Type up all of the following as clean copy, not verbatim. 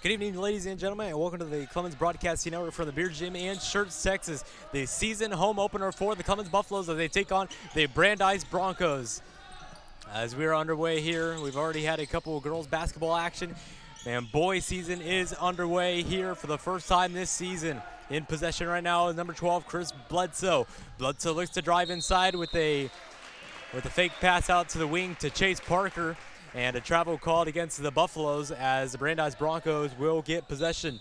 Good evening, ladies and gentlemen, and welcome to the Clemens Broadcasting Network from the Beer Gym in Schertz, Texas. The season home opener for the Clemens Buffaloes as they take on the Brandeis Broncos. As we are underway here, we've already had a couple of girls basketball action, and boys season is underway here for the first time this season. In possession right now is number 12, Chris Bledsoe. Bledsoe looks to drive inside with a fake pass out to the wing to Chase Parker. And a travel called against the Buffaloes as the Brandeis Broncos will get possession.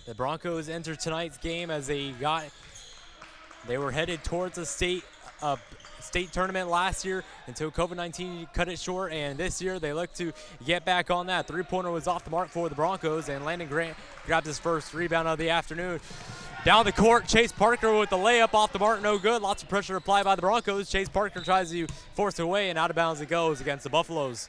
The Broncos enter tonight's game as they were headed towards a state tournament last year until COVID-19 cut it short, and this year they look to get back on that. Three-pointer was off the mark for the Broncos, and Landon Grant grabbed his first rebound of the afternoon. Down the court, Chase Parker with the layup off the mark, no good. Lots of pressure applied by the Broncos. Chase Parker tries to force it away, and out of bounds it goes against the Buffaloes.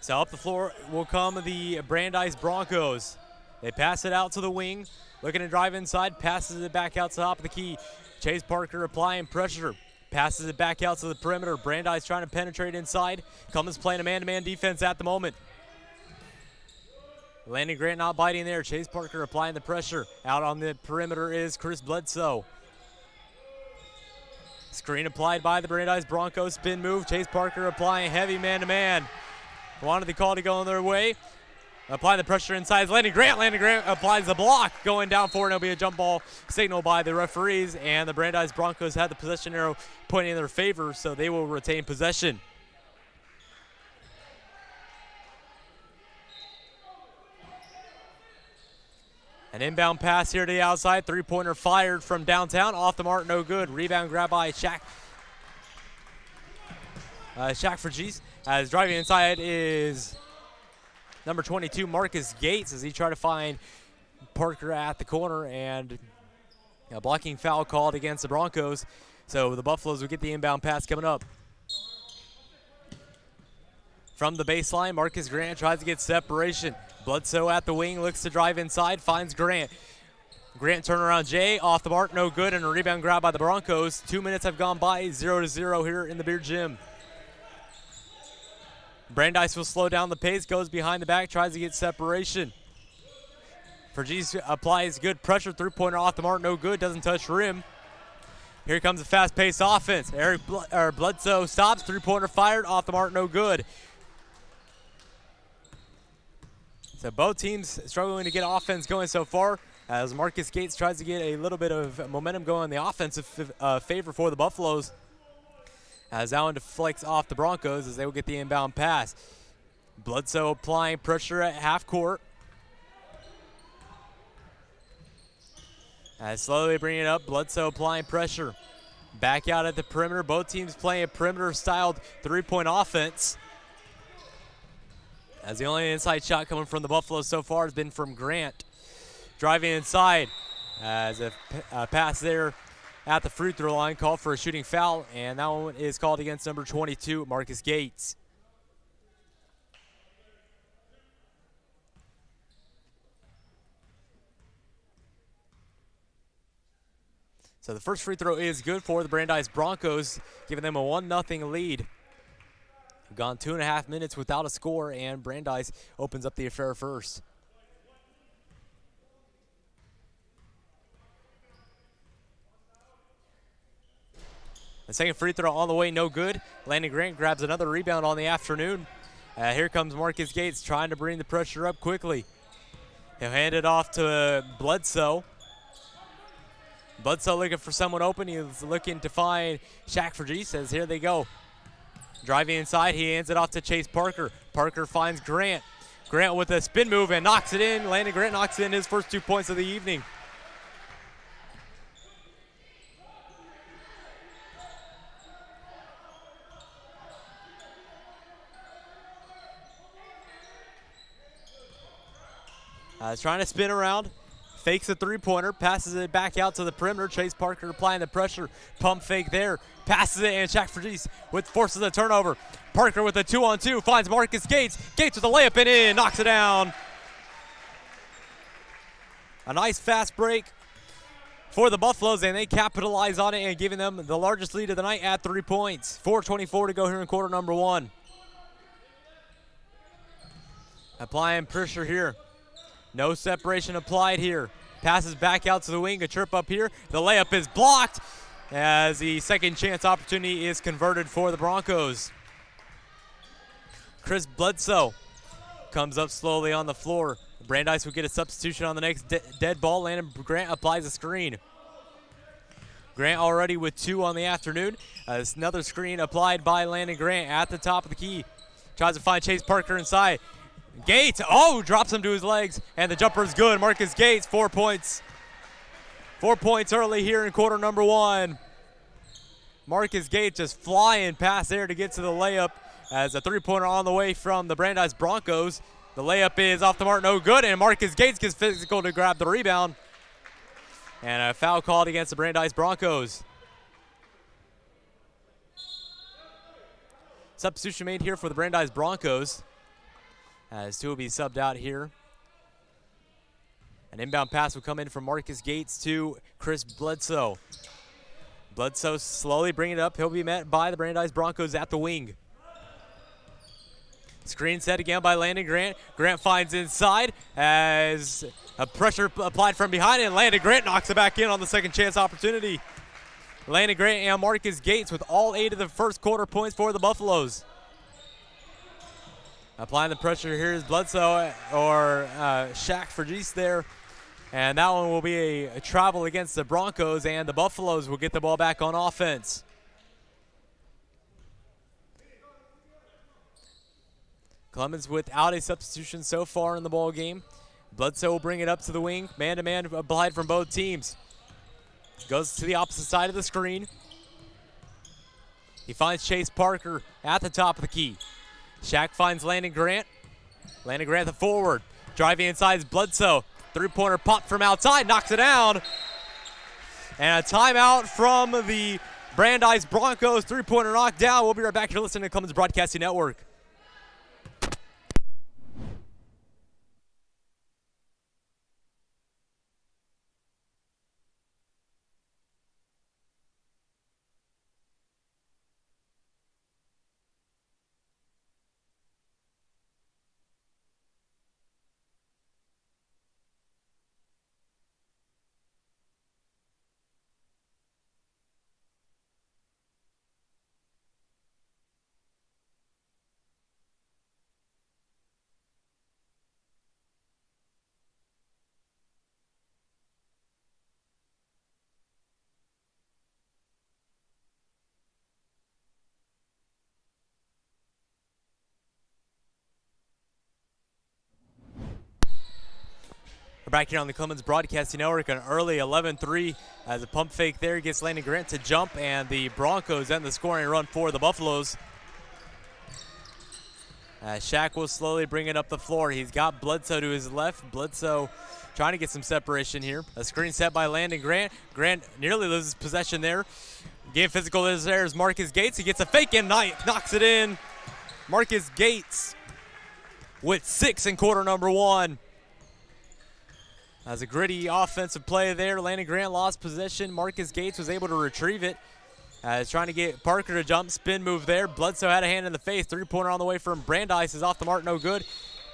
So up the floor will come the Brandeis Broncos. They pass it out to the wing, looking to drive inside, passes it back out to the top of the key. Chase Parker applying pressure. Passes it back out to the perimeter. Brandeis trying to penetrate inside. Clemens playing a man-to-man defense at the moment. Landon Grant not biting there. Chase Parker applying the pressure. Out on the perimeter is Chris Bledsoe. Screen applied by the Brandeis Broncos. Spin move. Chase Parker applying heavy man-to-man. Wanted the call to go their way. Applying the pressure inside. Landon Grant. Landon Grant applies the block. Going down for it. It'll be a jump ball signal by the referees. And the Brandeis Broncos had the possession arrow pointing in their favor, so they will retain possession. An inbound pass here to the outside. Three-pointer fired from downtown. Off the mark, no good. Rebound grab by Shaq Vergese. As driving inside is number 22, Marcus Gates, as he tried to find Parker at the corner, and a blocking foul called against the Broncos. So the Buffaloes will get the inbound pass coming up. From the baseline, Marcus Grant tries to get separation. Bledsoe at the wing, looks to drive inside, finds Grant. Grant turnaround Jay, off the mark, no good, and a rebound grab by the Broncos. 2 minutes have gone by, 0-0 here in the Beer Gym. Brandeis will slow down the pace, goes behind the back, tries to get separation. Vergese applies good pressure, three-pointer off the mark, no good, doesn't touch rim. Here comes a fast-paced offense. Bledsoe stops, three-pointer fired, off the mark, no good. So both teams struggling to get offense going so far, as Marcus Gates tries to get a little bit of momentum going in the offensive favor for the Buffaloes. As that one deflects off the Broncos as they will get the inbound pass. Bledsoe applying pressure at half court. As slowly bringing it up, Bledsoe applying pressure. Back out at the perimeter. Both teams playing a perimeter-styled three-point offense. As the only inside shot coming from the Buffaloes so far has been from Grant. Driving inside as a pass there at the free throw line, called for a shooting foul, and that one is called against number 22, Marcus Gates. So the first free throw is good for the Brandeis Broncos, giving them a 1-0 lead. We've gone 2.5 minutes without a score, and Brandeis opens up the affair first. The second free throw on the way, no good. Landon Grant grabs another rebound on the afternoon. Here comes Marcus Gates trying to bring the pressure up quickly. He'll hand it off to Bledsoe. Bledsoe looking for someone open. He's looking to find Shaq Vergese, as here they go. Driving inside, he hands it off to Chase Parker. Parker finds Grant. Grant with a spin move and knocks it in. Landon Grant knocks in his first 2 points of the evening. Trying to spin around, fakes a three-pointer, passes it back out to the perimeter. Chase Parker applying the pressure. Pump fake there. Passes it, and Shaq Vergese forces a turnover. Parker with a 2-on-2 finds Marcus Gates. Gates with a layup and in, knocks it down. A nice fast break for the Buffaloes, and they capitalize on it and giving them the largest lead of the night at 3 points. 4:24 to go here in quarter number one. Applying pressure here. No separation applied here. Passes back out to the wing, a chirp up here. The layup is blocked as the second chance opportunity is converted for the Broncos. Chris Bledsoe comes up slowly on the floor. Brandeis will get a substitution on the next dead ball. Landon Grant applies a screen. Grant already with 2 on the afternoon. Another screen applied by Landon Grant at the top of the key. Tries to find Chase Parker inside. Gates, drops him to his legs, and the jumper is good. Marcus Gates, 4 points. 4 points early here in quarter number one. Marcus Gates just flying past there to get to the layup as a three-pointer on the way from the Brandeis Broncos. The layup is off the mark, no good, and Marcus Gates gets physical to grab the rebound. And a foul called against the Brandeis Broncos. Substitution made here for the Brandeis Broncos, as 2 will be subbed out here. An inbound pass will come in from Marcus Gates to Chris Bledsoe. Bledsoe slowly bringing it up. He'll be met by the Brandeis Broncos at the wing. Screen set again by Landon Grant. Grant finds inside as a pressure applied from behind, and Landon Grant knocks it back in on the second chance opportunity. Landon Grant and Marcus Gates with all 8 of the first quarter points for the Buffaloes. Applying the pressure here is Bledsoe or Shaq Vergese there. And that one will be a travel against the Broncos, and the Buffaloes will get the ball back on offense. Clemens without a substitution so far in the ball game. Bledsoe will bring it up to the wing. Man-to-man applied from both teams. Goes to the opposite side of the screen. He finds Chase Parker at the top of the key. Shaq finds Landon Grant. Landon Grant the forward. Driving inside is Bledsoe. Three-pointer pop from outside. Knocks it down. And a timeout from the Brandeis Broncos. Three-pointer knocked down. We'll be right back. You're listening to Clemens Broadcasting Network. We're back here on the Clemens Broadcasting Network, an early 11-3 as a pump fake there gets Landon Grant to jump, and the Broncos end the scoring run for the Buffaloes. Shaq will slowly bring it up the floor. He's got Bledsoe to his left. Bledsoe trying to get some separation here. A screen set by Landon Grant. Grant nearly loses possession there. Game physical is there is Marcus Gates. He gets a fake and knocks it in. Marcus Gates with 6 in quarter number one. As a gritty offensive play there, Landon Grant lost possession. Marcus Gates was able to retrieve it. Trying to get Parker to jump, spin move there. Bledsoe had a hand in the face. Three-pointer on the way from Brandeis is off the mark, no good.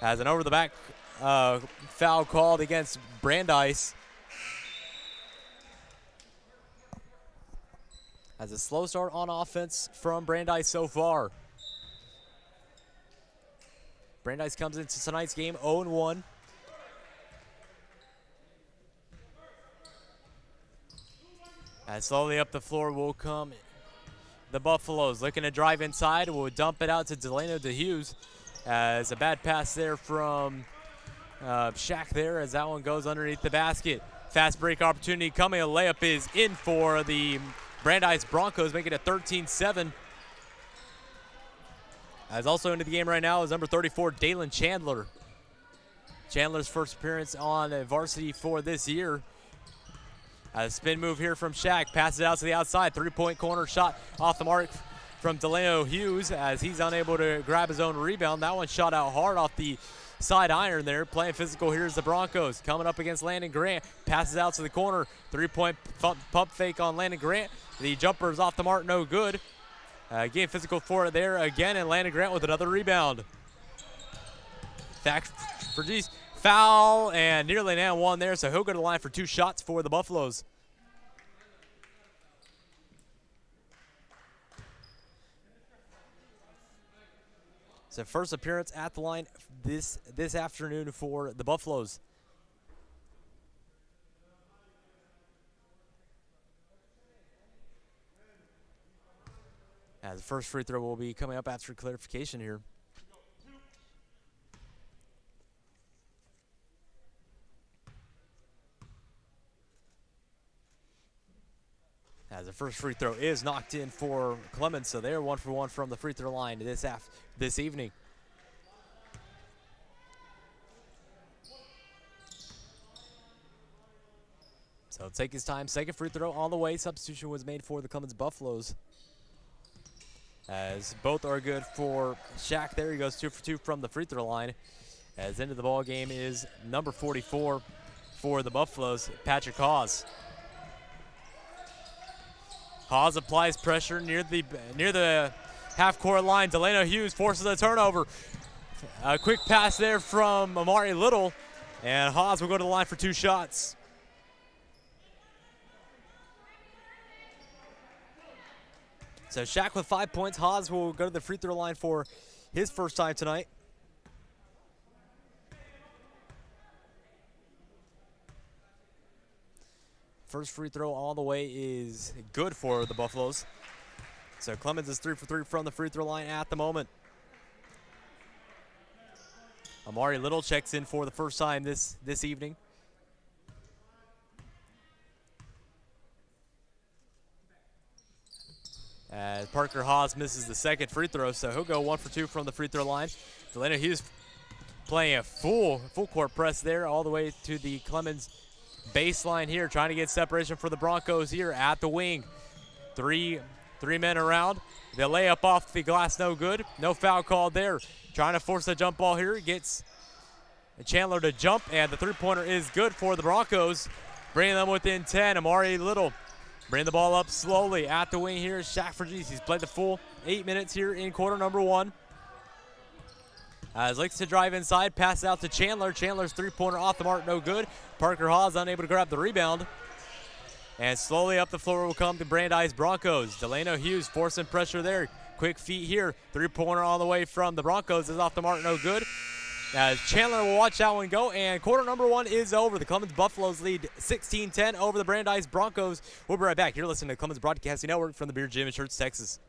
As an over-the-back foul called against Brandeis. As a slow start on offense from Brandeis so far. Brandeis comes into tonight's game 0-1. And slowly up the floor will come the Buffaloes. Looking to drive inside. Will dump it out to Delano DeHughes. As a bad pass there from Shaq there as that one goes underneath the basket. Fast break opportunity coming. A layup is in for the Brandeis Broncos, making it 13-7. As also into the game right now is number 34, Dalen Chandler. Chandler's first appearance on varsity for this year. A spin move here from Shaq, passes it out to the outside. Three-point corner shot off the mark from Delano Hughes as he's unable to grab his own rebound. That one shot out hard off the side iron there. Playing physical, here's the Broncos. Coming up against Landon Grant, passes out to the corner. Three-point pump fake on Landon Grant. The jumper is off the mark, no good. Again, physical for it there again, and Landon Grant with another rebound. Back for G's. Foul, and nearly an and one there, so he'll go to the line for 2 shots for the Buffaloes. So first appearance at the line this afternoon for the Buffaloes. As the first free throw will be coming up after clarification here. As the first free throw is knocked in for Clemens, so they're 1 for 1 from the free throw line this evening. So take his time. Second free throw on the way. Substitution was made for the Clemens Buffaloes. As both are good for Shaq. There he goes, 2 for 2 from the free throw line. As into the ball game is number 44 for the Buffaloes, Patrick Hawes. Hawes applies pressure near the half-court line. Delano Hughes forces a turnover. A quick pass there from Amari Little, and Hawes will go to the line for 2 shots. So Shaq with 5 points. Hawes will go to the free throw line for his first time tonight. First free throw all the way is good for the Buffaloes. So Clemens is 3 for 3 from the free throw line at the moment. Amari Little checks in for the first time this evening. As Parker Hawes misses the second free throw, so he'll go 1 for 2 from the free throw line. Delano Hughes playing a full court press there all the way to the Clemens baseline here, trying to get separation for the Broncos here at the wing. Three men around. The layup off the glass, no good. No foul called there. Trying to force a jump ball here. Gets Chandler to jump, and the three-pointer is good for the Broncos, bringing them within 10. Amari Little bringing the ball up slowly at the wing here. Shaq for G's. He's played the full 8 minutes here in quarter number 1. As likes to drive inside, pass out to Chandler. Chandler's three-pointer off the mark, no good. Parker Hawes unable to grab the rebound. And slowly up the floor will come the Brandeis Broncos. Delano Hughes forcing pressure there. Quick feet here. Three-pointer all the way from the Broncos is off the mark, no good. As Chandler will watch that one go, and quarter number 1 is over. The Clemens Buffaloes lead 16-10 over the Brandeis Broncos. We'll be right back. You're listening to Clemens Broadcasting Network from the Beer Gym in Schertz, Texas.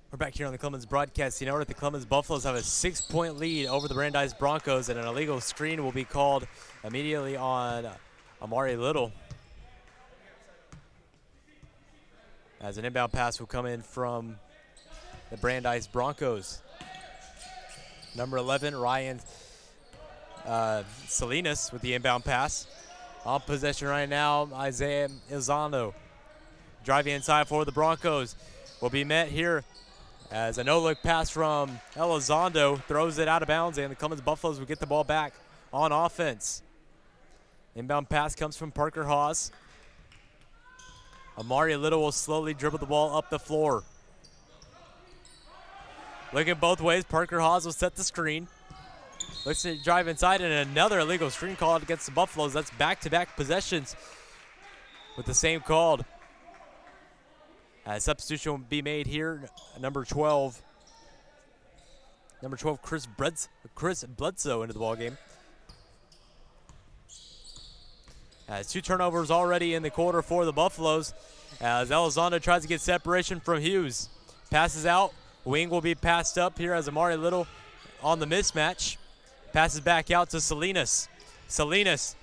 We're back here on the Clemens Broadcasting Network. The Clemens Buffaloes have a 6-point lead over the Brandeis Broncos, and an illegal screen will be called immediately on Amari Little. As an inbound pass will come in from the Brandeis Broncos. Number 11, Ryan Salinas with the inbound pass. On possession right now, Isaiah Elizondo. Driving inside for the Broncos. Will be met here as a no-look pass from Elizondo throws it out of bounds, and the Clemens Buffaloes will get the ball back on offense. Inbound pass comes from Parker Hawes. Amari Little will slowly dribble the ball up the floor. Looking both ways, Parker Hawes will set the screen. Looks to drive inside, and another illegal screen called against the Buffaloes. That's back-to-back possessions with the same called. Substitution will be made here. Number 12, Chris Bledsoe into the ballgame. Two turnovers already in the quarter for the Buffaloes. As Elizondo tries to get separation from Hughes. Passes out. Wing will be passed up here as Amari Little on the mismatch. Passes back out to Salinas. Salinas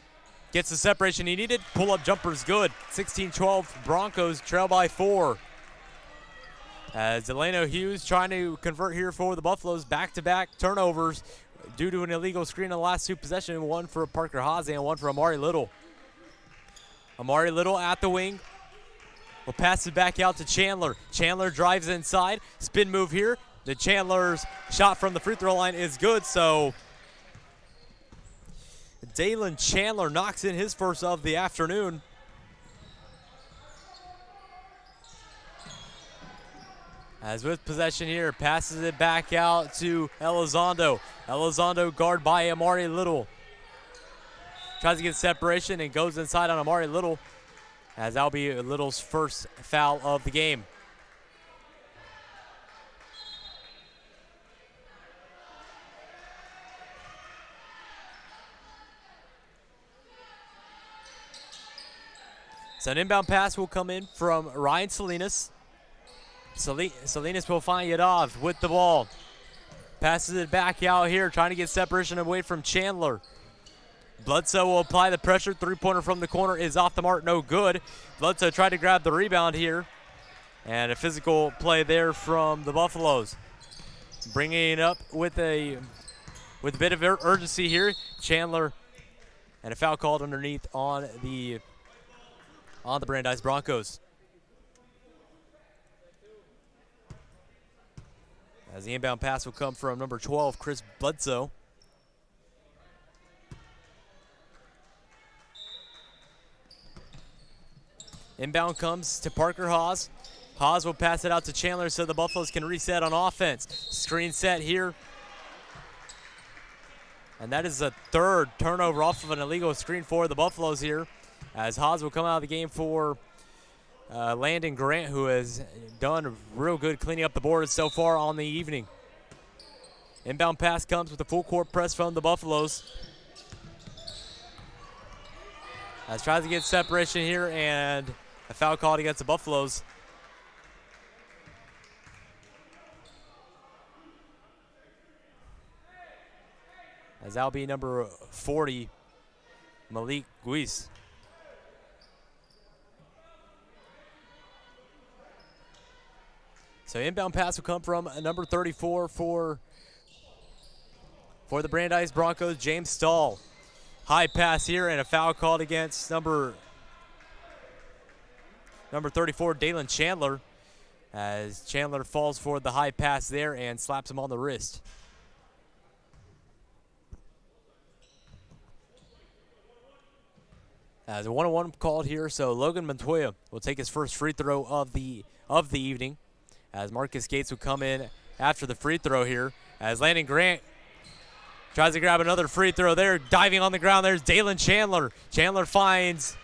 gets the separation he needed. Pull-up jumper's good. 16-12 Broncos trail by 4. As Delano Hughes trying to convert here for the Buffaloes. Back-to-back turnovers due to an illegal screen in the last two possessions. One for Parker Hawes and one for Amari Little. Amari Little at the wing. Will pass it back out to Chandler. Chandler drives inside. Spin move here. The Chandler's shot from the free throw line is good, so Dalen Chandler knocks in his first of the afternoon. As with possession here, passes it back out to Elizondo. Elizondo guard by Amari Little. Tries to get separation and goes inside on Amari Little, as that'll be Little's first foul of the game. So an inbound pass will come in from Ryan Salinas. Salinas will find Yadav with the ball. Passes it back out here, trying to get separation away from Chandler. Bledsoe will apply the pressure. Three-pointer from the corner is off the mark, no good. Bledsoe tried to grab the rebound here. And a physical play there from the Buffaloes. Bringing it up with a bit of urgency here. Chandler, and a foul called underneath on the Brandeis Broncos. As the inbound pass will come from number 12, Chris Bledsoe. Inbound comes to Parker Hawes. Hawes will pass it out to Chandler so the Buffaloes can reset on offense. Screen set here. And that is the third turnover off of an illegal screen for the Buffaloes here. As Hawes will come out of the game for Landon Grant, who has done real good cleaning up the boards so far on the evening. Inbound pass comes with a full court press from the Buffaloes. As tries to get separation here, and a foul called against the Buffaloes. As that'll be number 40, Malik Guis. So inbound pass will come from number 34 for the Brandeis Broncos, James Stahl. High pass here, and a foul called against number 34, Dalen Chandler, as Chandler falls for the high pass there and slaps him on the wrist. As a 1-on-1 called here, so Logan Montoya will take his first free throw of the evening, as Marcus Gates will come in after the free throw here, as Landon Grant tries to grab another free throw there. Diving on the ground, there's Dalen Chandler. Chandler finds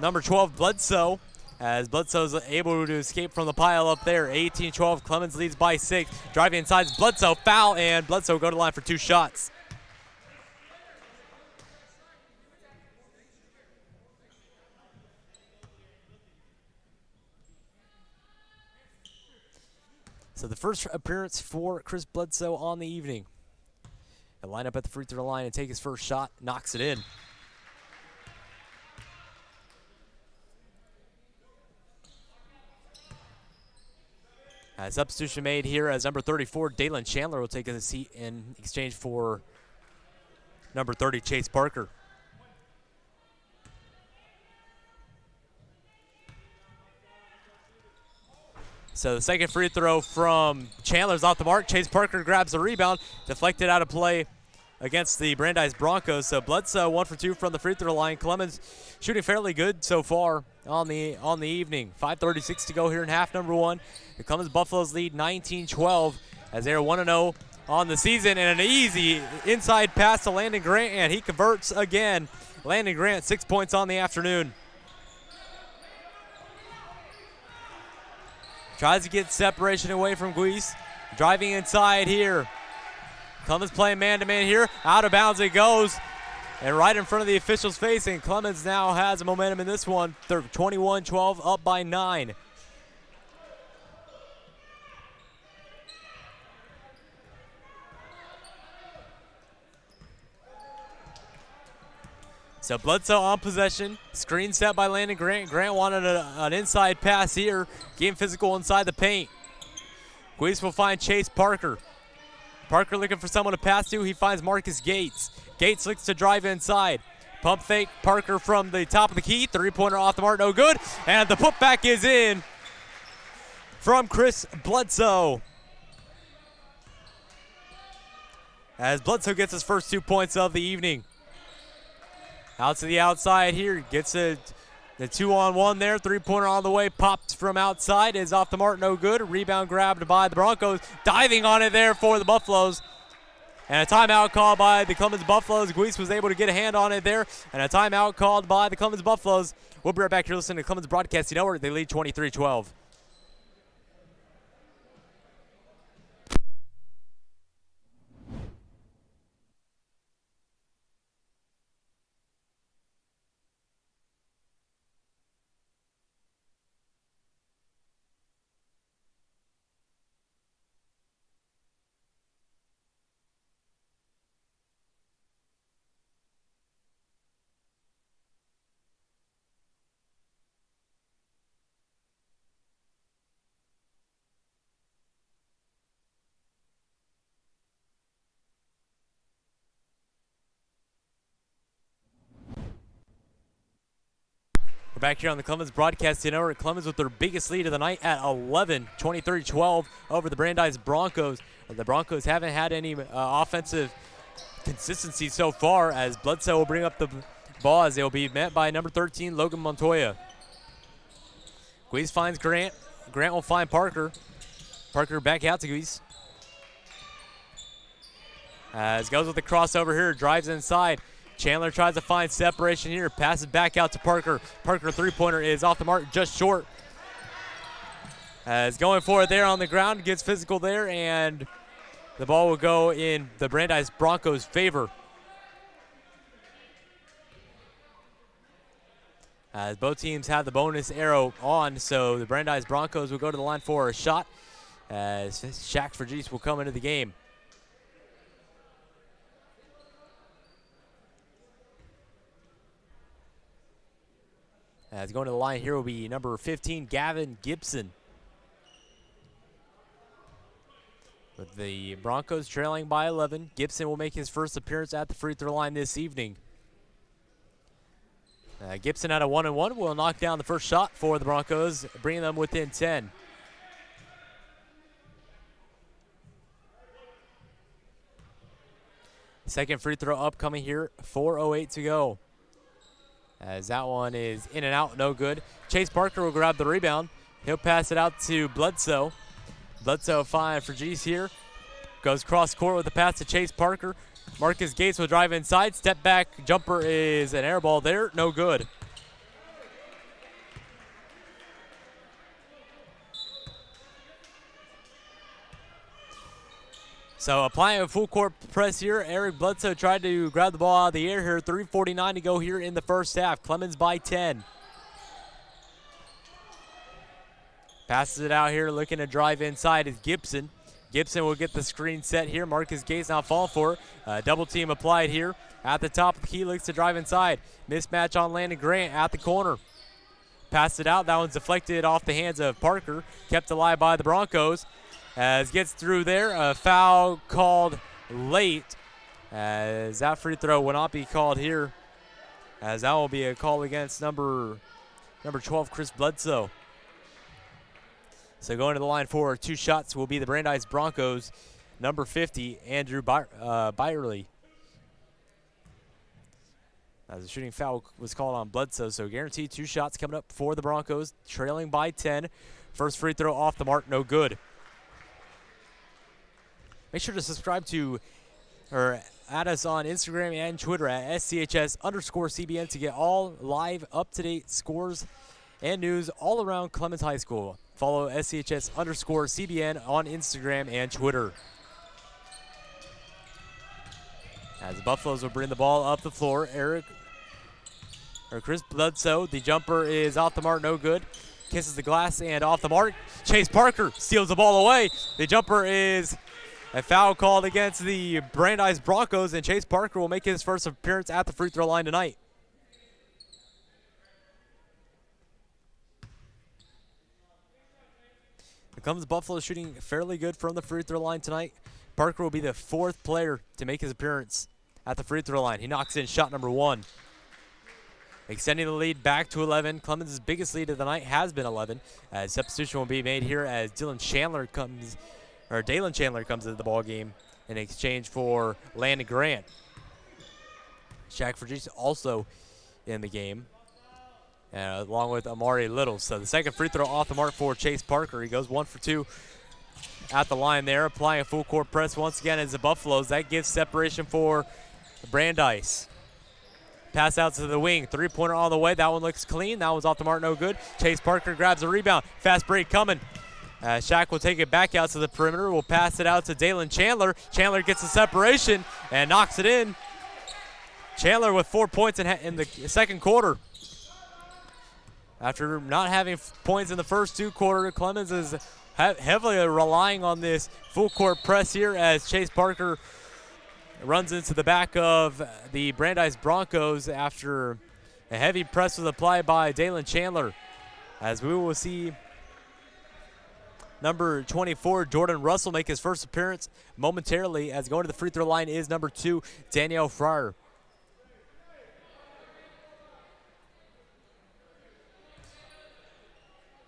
number 12, Bledsoe, as Bledsoe's able to escape from the pile up there. 18-12, Clemens leads by 6. Driving inside, Bledsoe, foul, and Bledsoe go to the line for 2 shots. So the first appearance for Chris Bledsoe on the evening. He'll line up at the free throw line and take his first shot, knocks it in. Substitution made here as number 34, Dalen Chandler, will take a seat in exchange for number 30, Chase Parker. So the second free throw from Chandler's off the mark. Chase Parker grabs the rebound, deflected out of play against the Brandeis Broncos. So Bledsoe 1 for 2 from the free throw line. Clemens shooting fairly good so far on the evening. 5:36 to go here in half number one. The Clemens Buffaloes lead 19-12 as they are 1-0 on the season, and an easy inside pass to Landon Grant, and he converts again. Landon Grant 6 points on the afternoon. Tries to get separation away from Guise. Driving inside here. Clemens playing man-to-man here. Out of bounds it goes. And right in front of the official's face. And Clemens now has momentum in this one. They're 21-12, up by 9. So Bledsoe on possession. Screen set by Landon Grant. Grant wanted an inside pass here. Game physical inside the paint. Guise will find Chase Parker. Parker looking for someone to pass to. He finds Marcus Gates. Gates looks to drive inside. Pump fake. Parker from the top of the key. Three-pointer off the mark. No good. And the putback is in from Chris Bledsoe. As Bledsoe gets his first 2 points of the evening. Out to the outside here. Gets the 2-on-1 there. Three-pointer on the way. Pops from outside. Is off the mark. No good. Rebound grabbed by the Broncos. Diving on it there for the Buffaloes. And a timeout called by the Clemens Buffaloes. Guise was able to get a hand on it there. And a timeout called by the Clemens Buffaloes. We'll be right back here listening to Clemens Broadcasting Network. They lead 23-12. We're back here on the Clemens Broadcasting Network. Clemens with their biggest lead of the night at 11, 23-12 over the Brandeis Broncos. The Broncos haven't had any offensive consistency so far, as Bledsoe will bring up the ball as they'll be met by number 13, Logan Montoya. Guise finds Grant. Grant will find Parker. Parker back out to Guise. As goes with the crossover here, drives inside. Chandler tries to find separation here, passes back out to Parker. Parker three-pointer is off the mark, just short. As going for it there on the ground, gets physical there, and the ball will go in the Brandeis Broncos' favor. As both teams have the bonus arrow on, so the Brandeis Broncos will go to the line for a shot, as Shaq Vergese will come into the game. As going to the line here will be number 15, Gavin Gibson. With the Broncos trailing by 11, Gibson will make his first appearance at the free throw line this evening. Gibson at a 1-and-1 will knock down the first shot for the Broncos, bringing them within 10. Second free throw upcoming here, 4:08 to go. As that one is in and out, no good. Chase Parker will grab the rebound. He'll pass it out to Bledsoe. Bledsoe fine for Vergese here. Goes cross court with a pass to Chase Parker. Marcus Gates will drive inside. Step back jumper is an air ball there, no good. So applying a full court press here. Eric Bledsoe tried to grab the ball out of the air here. 3:49 to go here in the first half. Clemens by 10. Passes it out here, looking to drive inside is Gibson. Gibson will get the screen set here. Marcus Gates now falling for it. Double team applied here. At the top of the key, looks to drive inside. Mismatch on Landon Grant at the corner. Passed it out. That one's deflected off the hands of Parker. Kept alive by the Broncos. As gets through there. A foul called late. As that free throw will not be called here. As that will be a call against number 12, Chris Bledsoe. So going to the line for 2 shots will be the Brandeis Broncos. Number 50, Andrew Byerly. As a shooting foul was called on Bledsoe, so guaranteed 2 shots coming up for the Broncos, trailing by 10. First free throw off the mark, no good. Make sure to subscribe to, or add us on Instagram and Twitter at SCHS_CBN to get all live, up-to-date scores and news all around Clemens High School. Follow SCHS_CBN on Instagram and Twitter. As the Buffaloes will bring the ball up the floor, Chris Bledsoe, the jumper is off the mark, no good. Kisses the glass and off the mark. Chase Parker steals the ball away. The jumper is a foul called against the Brandeis Broncos, and Chase Parker will make his first appearance at the free throw line tonight. The Clemens Buffalo shooting fairly good from the free throw line tonight. Parker will be the 4th player to make his appearance at the free throw line. He knocks in shot number 1. Extending the lead back to 11. Clemens' biggest lead of the night has been 11. As substitution will be made here as Dalen Chandler comes into the ball game in exchange for Landon Grant. Shaq Vergis also in the game, along with Amari Little. So the second free throw off the mark for Chase Parker. He goes 1 for 2 at the line there, applying a full court press once again as the Buffaloes. That gives separation for Brandeis. Pass out to the wing. 3-pointer on the way. That one looks clean. That one's off the mark, no good. Chase Parker grabs a rebound. Fast break coming. Shaq will take it back out to the perimeter. Will pass it out to Dalen Chandler. Chandler gets the separation and knocks it in. Chandler with 4 points in the second quarter. After not having points in the first 2 quarters, Clemens is heavily relying on this full court press here as Chase Parker runs into the back of the Brandeis Broncos after a heavy press was applied by Dalen Chandler. As we will see number 24, Jordan Russell, make his first appearance momentarily, as going to the free throw line is number 2, Danielle Fryer.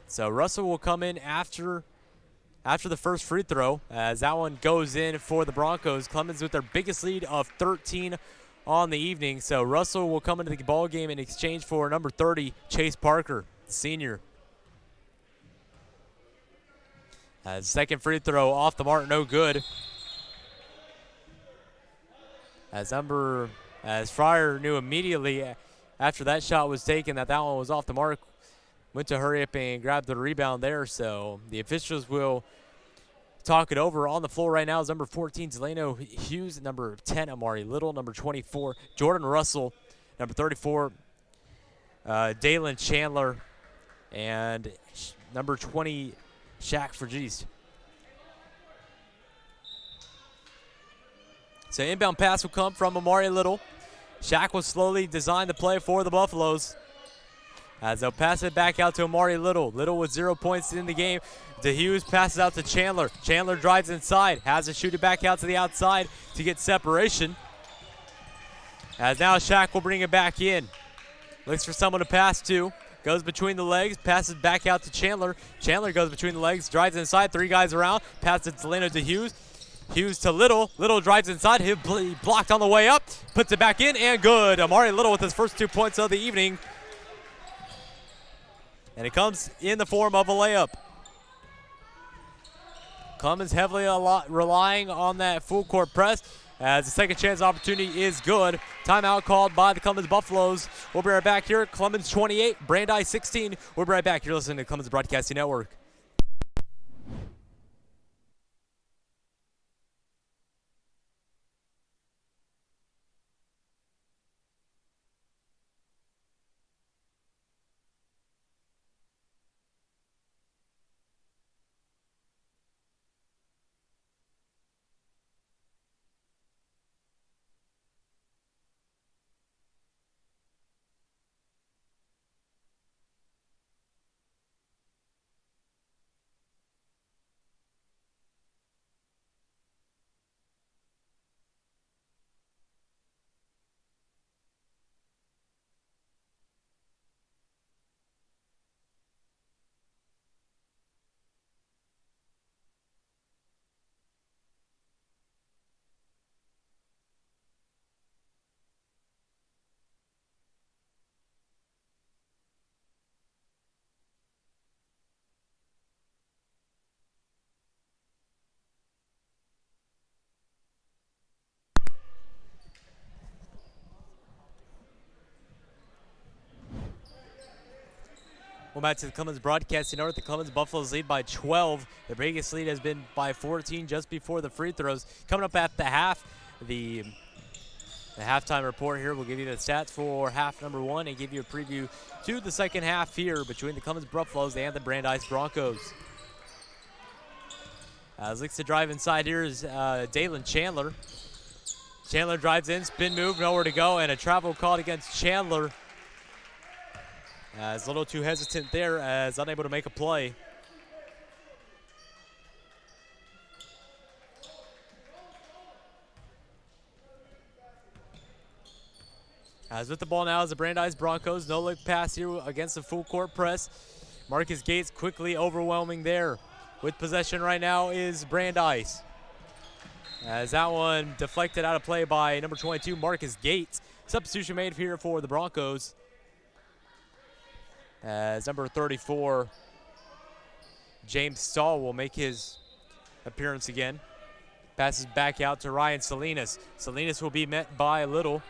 So Russell will come in after the first free throw, as that one goes in for the Broncos. Clemens with their biggest lead of 13 on the evening. So Russell will come into the ball game in exchange for number 30, Chase Parker, senior. Second free throw off the mark, no good. As Fryer knew immediately after that shot was taken that one was off the mark, went to hurry up and grab the rebound there. So the officials will talk it over. On the floor right now is number 14, Delano Hughes, number 10, Amari Little, number 24, Jordan Russell, number 34, Dalen Chandler, and number 20, Shaq Vergis. So inbound pass will come from Amari Little. Shaq will slowly design the play for the Buffaloes, as they'll pass it back out to Amari Little. Little with 0 points in the game. DeHughes passes out to Chandler. Chandler drives inside, has to shoot it back out to the outside to get separation. As now Shaq will bring it back in. Looks for someone to pass to. Goes between the legs, passes back out to Chandler. Chandler goes between the legs, drives inside, 3 guys around. Passes to Delano DeHughes. Hughes to Little. Little drives inside. He blocked on the way up. Puts it back in and good. Amari Little with his first 2 points of the evening. And it comes in the form of a layup. Clemens heavily relying on that full court press, as the second chance opportunity is good. Timeout called by the Clemens Buffaloes. We'll be right back here. Clemens 28, Brandeis 16. We'll be right back. You're listening to Clemens Broadcasting Network. Welcome back to the Clemens Broadcasting Network. The Clemens Buffaloes lead by 12. Their biggest lead has been by 14 just before the free throws. Coming up at the half, the halftime report here will give you the stats for half number 1 and give you a preview to the second half here between the Clemens Buffaloes and the Brandeis Broncos. As looks to drive inside here is Dalen Chandler. Chandler drives in, spin move, nowhere to go, and a travel called against Chandler. As a little too hesitant there, as unable to make a play. As with the ball now is the Brandeis Broncos. No look pass here against the full court press. Marcus Gates quickly overwhelming there. With possession right now is Brandeis. As that one deflected out of play by number 22, Marcus Gates. Substitution made here for the Broncos. As number 34, James Stahl will make his appearance again. Passes back out to Ryan Salinas. Salinas will be met by Little.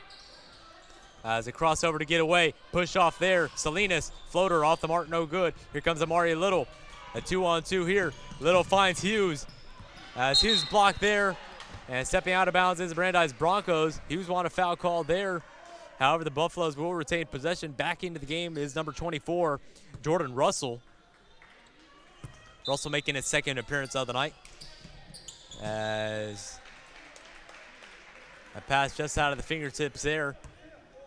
As a crossover to get away, push off there. Salinas, floater off the mark, no good. Here comes Amari Little. A 2-on-2 here. Little finds Hughes. As Hughes blocked there. And stepping out of bounds is the Brandeis Broncos. Hughes won a foul call there. However, the Buffaloes will retain possession. Back into the game is number 24, Jordan Russell. Russell making his second appearance of the night. As a pass just out of the fingertips there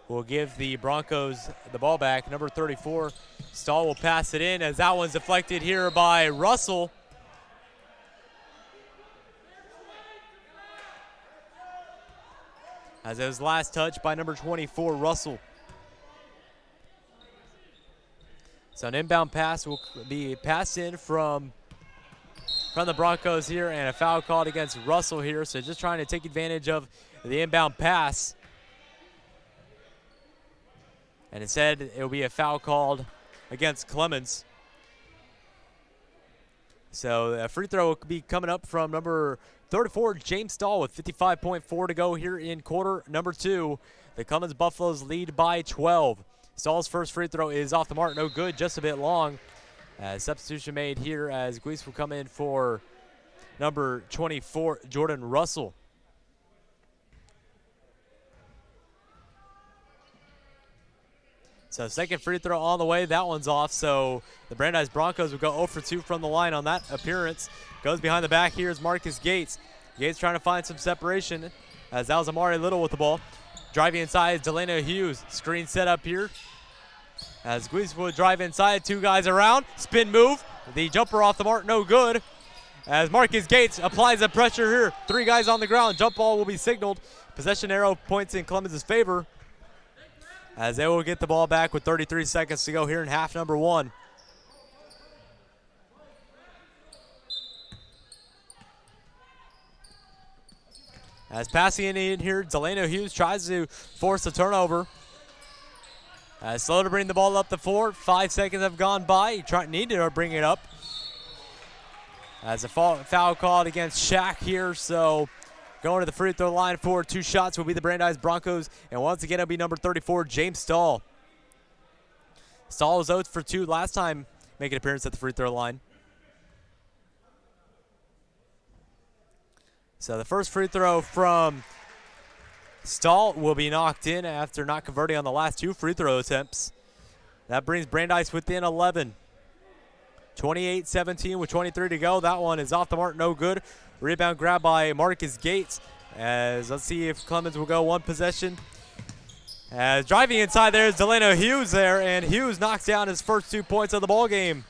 will give the Broncos the ball back. Number 34, Stahl will pass it in as that one's deflected here by Russell. As it was last touch by number 24, Russell. So an inbound pass will be passed in from the Broncos here, and a foul called against Russell here. So just trying to take advantage of the inbound pass. And instead, it will be a foul called against Clemens. So a free throw will be coming up from number 34, James Stahl, with 55.4 to go here in quarter number 2. The Clemens Buffaloes lead by 12. Stahl's first free throw is off the mark, no good, just a bit long. Substitution made here as Guise will come in for number 24, Jordan Russell. So second free throw on the way. That one's off. So the Brandeis Broncos will go 0 for 2 from the line on that appearance. Goes behind the back here is Marcus Gates. Gates trying to find some separation as that was Amari Little with the ball. Driving inside is Delano Hughes. Screen set up here. As Guise will drive inside, 2 guys around. Spin move. The jumper off the mark, no good. As Marcus Gates applies the pressure here. 3 guys on the ground. Jump ball will be signaled. Possession arrow points in Clemens' favor, as they will get the ball back with 33 seconds to go here in half number 1. As passing it in here, Delano Hughes tries to force a turnover. Slow to bring the ball up the floor. 5 seconds have gone by. He needed to bring it up. As a foul called against Shaq here, so going to the free throw line for 2 shots will be the Brandeis Broncos. And once again, it'll be number 34, James Stahl. Stahl was 0 for 2 last time making an appearance at the free throw line. So the first free throw from Stahl will be knocked in after not converting on the last 2 free throw attempts. That brings Brandeis within 11. 28-17 with 23 to go. That one is off the mark, no good. Rebound grab by Marcus Gates. As let's see if Clemens will go 1 possession. As driving inside there is Delano Hughes there, and Hughes knocks down his first 2 points of the ball game.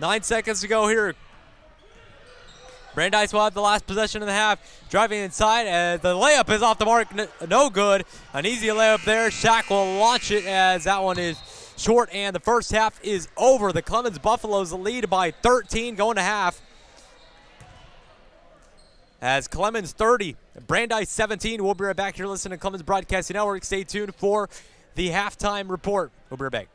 9 seconds to go here. Brandeis will have the last possession of the half. Driving inside, as the layup is off the mark, no good. An easy layup there. Shaq will launch it as that one is short, and the first half is over. The Clemens Buffaloes lead by 13 going to half. As Clemens 30, Brandeis 17. We'll be right back here listening to Clemens Broadcasting Network. Stay tuned for the halftime report. We'll be right back.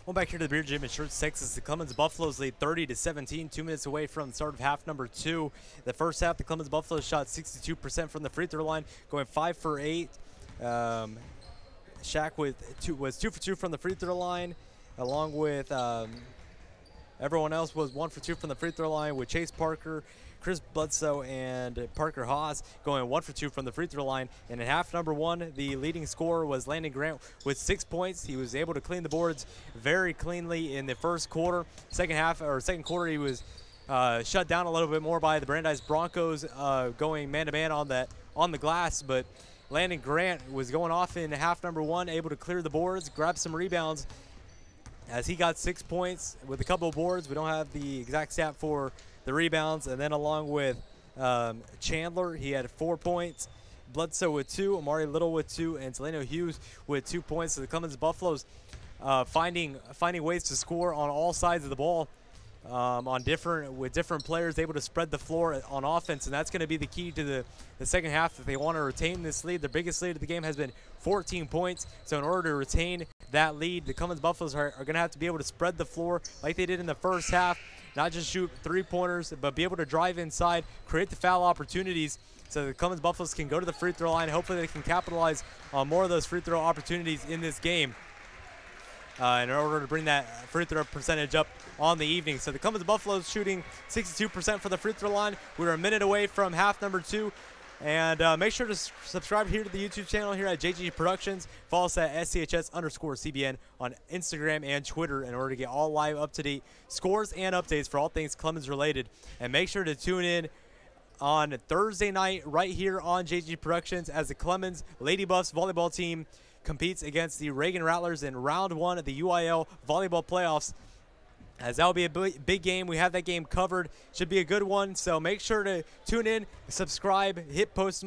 Well, back here to the Beer Gym in Schertz, Texas. The Clemens Buffaloes lead 30-17, 2 minutes away from the start of half number 2. The first half, the Clemens Buffaloes shot 62% from the free throw line, going 5 for 8. Shaq was 2 for 2 from the free throw line, along with everyone else was 1 for 2 from the free throw line, with Chase Parker, Chris Bledsoe, and Parker Haas going 1 for 2 from the free throw line. And in half number 1, the leading scorer was Landon Grant with 6 points. He was able to clean the boards very cleanly in the first quarter. Second quarter, he was shut down a little bit more by the Brandeis Broncos going man-to-man on the glass. But Landon Grant was going off in half number 1, able to clear the boards, grab some rebounds, as he got 6 points with a couple of boards. We don't have the exact stat for the rebounds. And then along with Chandler, he had 4 points. Bledsoe with 2, Amari Little with 2, and Delano Hughes with 2 points. So the Clemens Buffaloes finding ways to score on all sides of the ball, with different players able to spread the floor on offense, and that's going to be the key to the second half if they want to retain this lead. The biggest lead of the game has been 14 points, so in order to retain that lead, the Clemens Buffaloes are going to have to be able to spread the floor like they did in the first half, not just shoot three-pointers, but be able to drive inside, create the foul opportunities, so the Clemens Buffaloes can go to the free throw line. Hopefully they can capitalize on more of those free throw opportunities in this game in order to bring that free throw percentage up on the evening. So the Clemens Buffaloes shooting 62% for the free throw line. We're a minute away from half number 2. And make sure to subscribe here to the YouTube channel here at JG Productions. Follow us at SCHS_CBN on Instagram and Twitter in order to get all live up-to-date scores and updates for all things Clemens related. And make sure to tune in on Thursday night right here on JG Productions as the Clemens Lady Buffs volleyball team competes against the Reagan Rattlers in round 1 of the UIL volleyball playoffs. As that will be a big game. We have that game covered. Should be a good one. So make sure to tune in, subscribe, hit push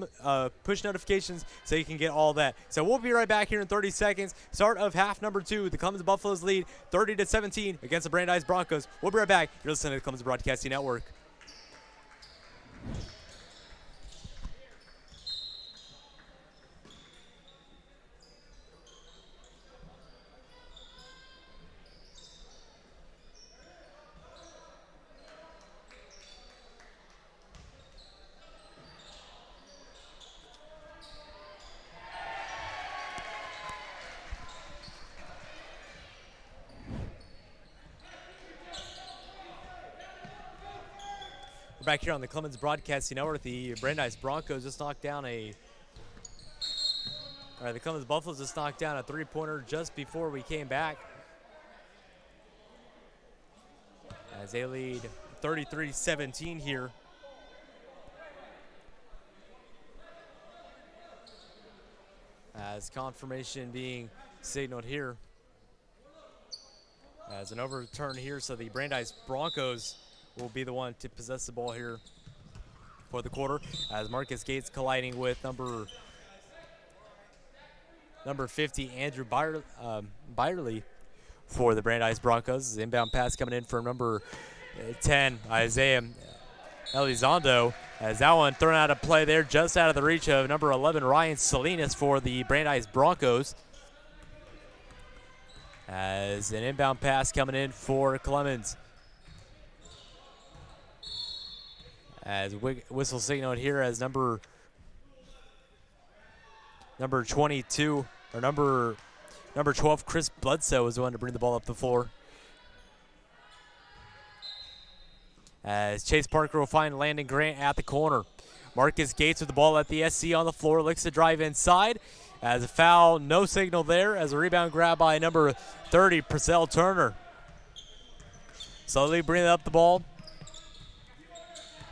notifications so you can get all that. So we'll be right back here in 30 seconds. Start of half number 2. The Clemens Buffaloes lead 30-17 against the Brandeis Broncos. We'll be right back. You're listening to the Clemens Broadcasting Network. Back here on the Clemens Broadcasting Network, the Brandeis Broncos just knocked down the Clemens Buffaloes just knocked down a three-pointer just before we came back, as they lead 33-17 here. As confirmation being signaled here. As an overturn here, so the Brandeis Broncos will be the one to possess the ball here for the quarter, as Marcus Gates colliding with number 50, Andrew Byerly for the Brandeis Broncos. Inbound pass coming in from number 10, Isaiah Elizondo, as that one thrown out of play there, just out of the reach of number 11, Ryan Salinas for the Brandeis Broncos. As an inbound pass coming in for Clemens. As whistle signaled here as number 22 or number 12, Chris Bledsoe, is the one to bring the ball up the floor. As Chase Parker will find Landon Grant at the corner. Marcus Gates with the ball at the SC on the floor, looks to drive inside. As a foul, no signal there, as a rebound grab by number 30, Purcell Turner. Slowly bringing up the ball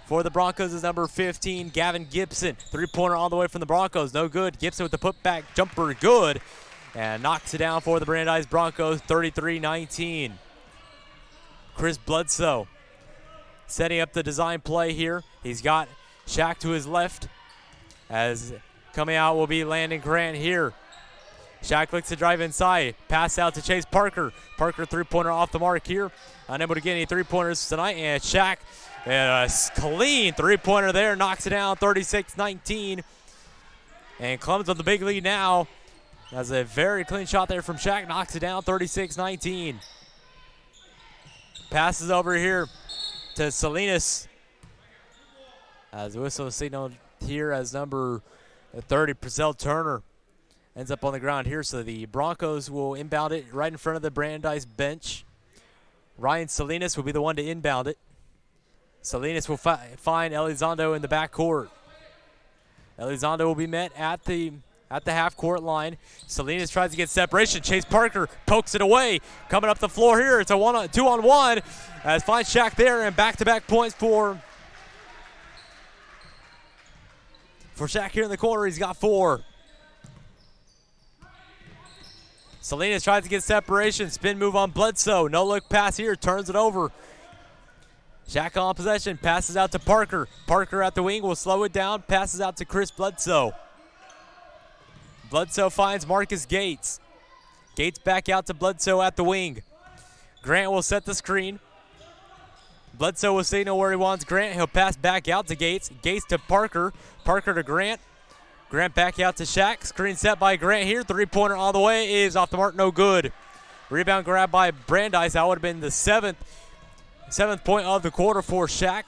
for the Broncos is number 15, Gavin Gibson. Three-pointer on the way from the Broncos, no good. Gibson with the putback jumper, good. And knocks it down for the Brandeis Broncos, 33-19. Chris Bledsoe setting up the design play here. He's got Shaq to his left. As coming out will be Landon Grant here. Shaq looks to drive inside. Pass out to Chase Parker. Parker three-pointer off the mark here. Unable to get any three-pointers tonight. And Shaq, a clean three-pointer there, knocks it down, 36-19. And Clemens with the big lead now That's a very clean shot there from Shaq. Knocks it down, 36-19. Passes over here to Salinas. As the whistle is signaled here as number 30, Purcell Turner, ends up on the ground here. So the Broncos will inbound it right in front of the Brandeis bench. Ryan Salinas will be the one to inbound it. Salinas will find Elizondo in the backcourt. Elizondo will be met at the half-court line. Salinas tries to get separation. Chase Parker pokes it away. Coming up the floor here, it's a 2-on-1. As finds Shaq there, and back-to-back points for Shaq here in the corner. He's got 4. Salinas tries to get separation. Spin move on Bledsoe. No look pass here. Turns it over. Shaq on possession. Passes out to Parker. Parker at the wing will slow it down. Passes out to Chris Bledsoe. Bledsoe finds Marcus Gates. Gates back out to Bledsoe at the wing. Grant will set the screen. Bledsoe will signal where he wants Grant. He'll pass back out to Gates. Gates to Parker. Parker to Grant. Grant back out to Shaq. Screen set by Grant here. Three-pointer all the way is off the mark, no good. Rebound grab by Brandeis. That would have been the seventh point of the quarter for Shaq.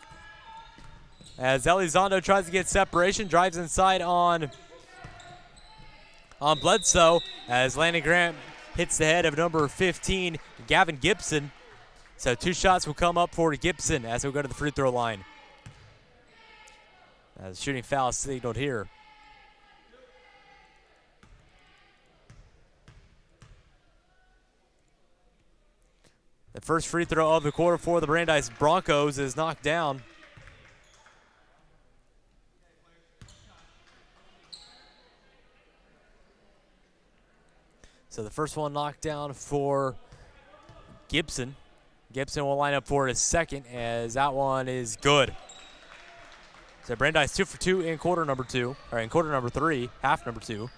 As Elizondo tries to get separation, drives inside on Bledsoe. As Landon Grant hits the head of number 15, Gavin Gibson. So 2 shots will come up for Gibson as we go to the free throw line. As shooting foul signaled here. The first free throw of the quarter for the Brandeis Broncos is knocked down. So the first one knocked down for Gibson. Gibson will line up for his second, as that one is good. So Brandeis 2 for 2 in quarter number 3, half number 2.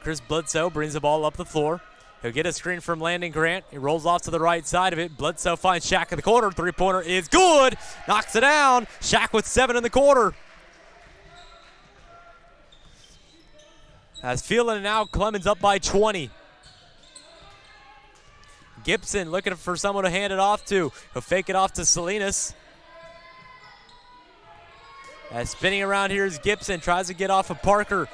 Chris Bledsoe brings the ball up the floor. He'll get a screen from Landon Grant. He rolls off to the right side of it. Bledsoe finds Shaq in the corner. Three-pointer is good. Knocks it down. Shaq with 7 in the quarter. As feeling it out, Clemens up by 20. Gibson looking for someone to hand it off to. He'll fake it off to Salinas. As spinning around here is Gibson. Tries to get off of Parker.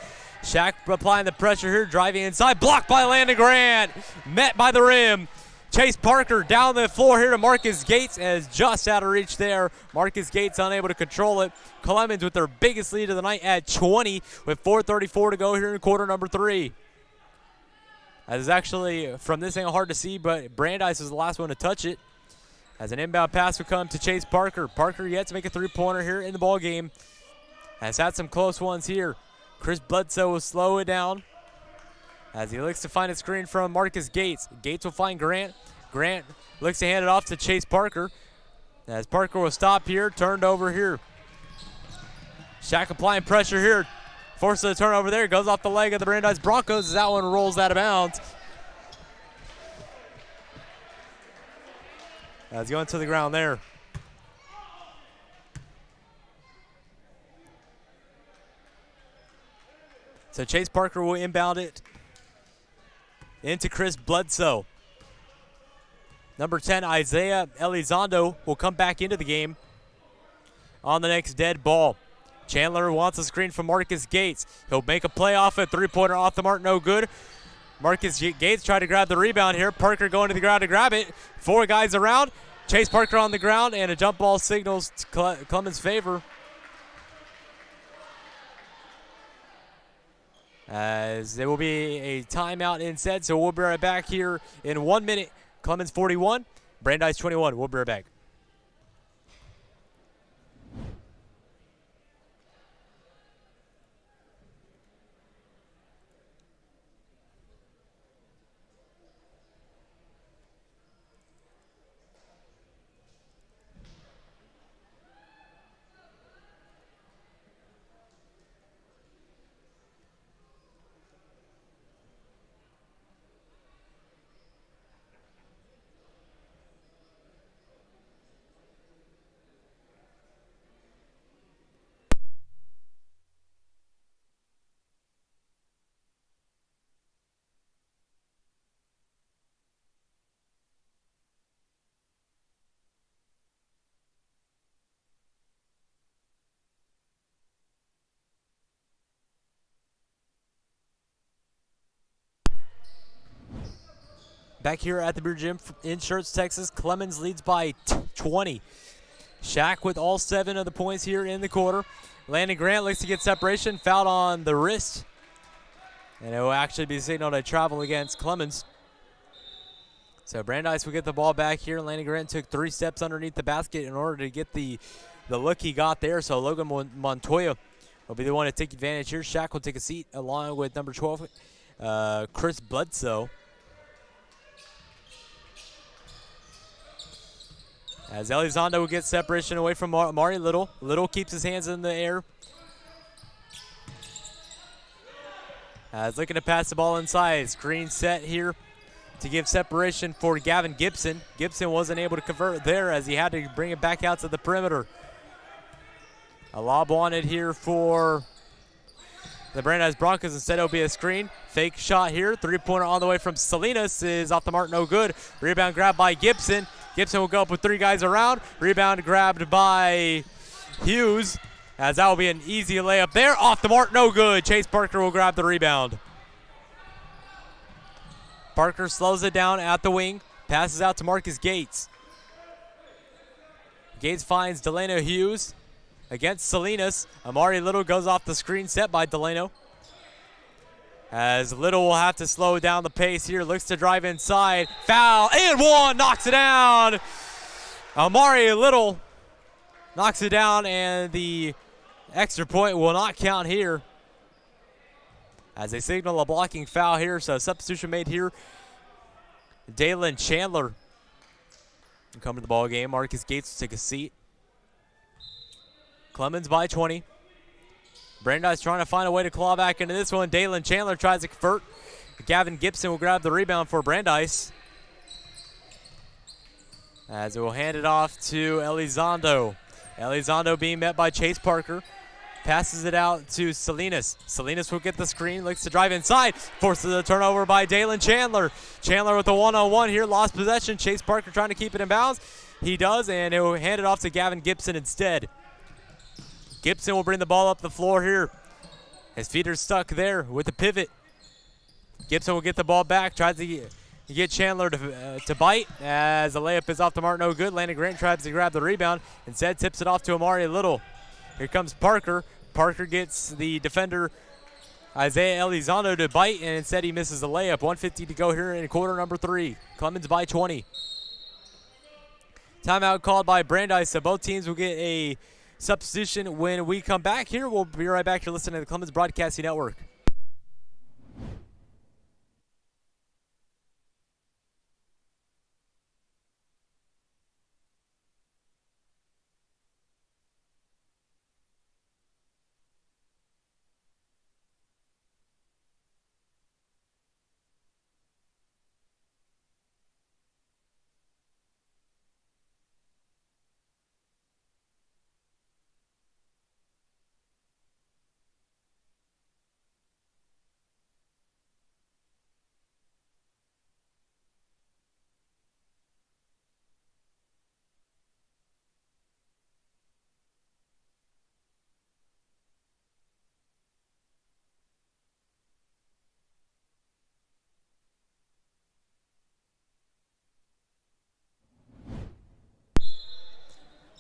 Shaq applying the pressure here, driving inside. Blocked by Landon Grant. Met by the rim. Chase Parker down the floor here to Marcus Gates, as just out of reach there. Marcus Gates unable to control it. Clemens with their biggest lead of the night at 20 with 4:34 to go here in quarter number 3. As is actually, from this angle, hard to see, but Brandeis is the last one to touch it. As an inbound pass will come to Chase Parker. Parker yet to make a three-pointer here in the ball game. Has had some close ones here. Chris Bledsoe will slow it down as he looks to find a screen from Marcus Gates. Gates will find Grant. Grant looks to hand it off to Chase Parker. As Parker will stop here, turned over here. Shaq applying pressure here. Forces a turnover there. Goes off the leg of the Brandeis Broncos as that one rolls out of bounds. As going to the ground there. So Chase Parker will inbound it into Chris Bledsoe. Number 10, Isaiah Elizondo, will come back into the game on the next dead ball. Chandler wants a screen from Marcus Gates. He'll make a play off a three-pointer off the mark, no good. Marcus Gates tried to grab the rebound here. Parker going to the ground to grab it. 4 guys around. Chase Parker on the ground, and a jump ball signals Clemens' favor. As there will be a timeout instead, so we'll be right back here in 1 minute. Clemens 41, Brandeis 21. We'll be right back. Back here at the Beer Gym in Schertz, Texas, Clemens leads by 20. Shaq with all 7 of the points here in the quarter. Landon Grant looks to get separation, fouled on the wrist. And it will actually be signaled a travel against Clemens. So Brandeis will get the ball back here. Landon Grant took 3 steps underneath the basket in order to get the look he got there. So Logan Montoya will be the one to take advantage here. Shaq will take a seat along with number 12, Chris Bledsoe. As Elizondo will get separation away from Amari Little. Little keeps his hands in the air. As looking to pass the ball inside. Screen set here to give separation for Gavin Gibson. Gibson wasn't able to convert there as he had to bring it back out to the perimeter. A lob wanted here for the Brandeis Broncos. Instead, it'll be a screen. Fake shot here. 3-pointer on the way from Salinas is off the mark, no good. Rebound grabbed by Gibson. Gibson will go up with 3 guys around. Rebound grabbed by Hughes, as that will be an easy layup there. Off the mark, no good. Chase Parker will grab the rebound. Parker slows it down at the wing. Passes out to Marcus Gates. Gates finds Delano Hughes against Salinas. Amari Little goes off the screen set by Delano. As Little will have to slow down the pace here. Looks to drive inside. Foul and 1. Knocks it down. Amari Little knocks it down, and the extra point will not count here. As they signal a blocking foul here. So substitution made here. Dalen Chandler will come to the ball game. Marcus Gates will take a seat. Clemens by 20. Brandeis trying to find a way to claw back into this one. Dalen Chandler tries to convert. Gavin Gibson will grab the rebound for Brandeis. As it will hand it off to Elizondo. Elizondo being met by Chase Parker. Passes it out to Salinas. Salinas will get the screen. Looks to drive inside. Forces a turnover by Dalen Chandler. Chandler with a one-on-one here. Lost possession. Chase Parker trying to keep it in bounds. He does, and it will hand it off to Gavin Gibson instead. Gibson will bring the ball up the floor here. His feet are stuck there with the pivot. Gibson will get the ball back. Tries to get Chandler to bite as the layup is off the mark. No good. Landon Grant tries to grab the rebound. Instead tips it off to Amari Little. Here comes Parker. Parker gets the defender Isaiah Elizondo to bite, and instead he misses the layup. 1:50 to go here in quarter number 3. Clemens by 20. Timeout called by Brandeis, so both teams will get a substitution when we come back here. We'll be right back. You're listening to the Clemens Broadcasting Network.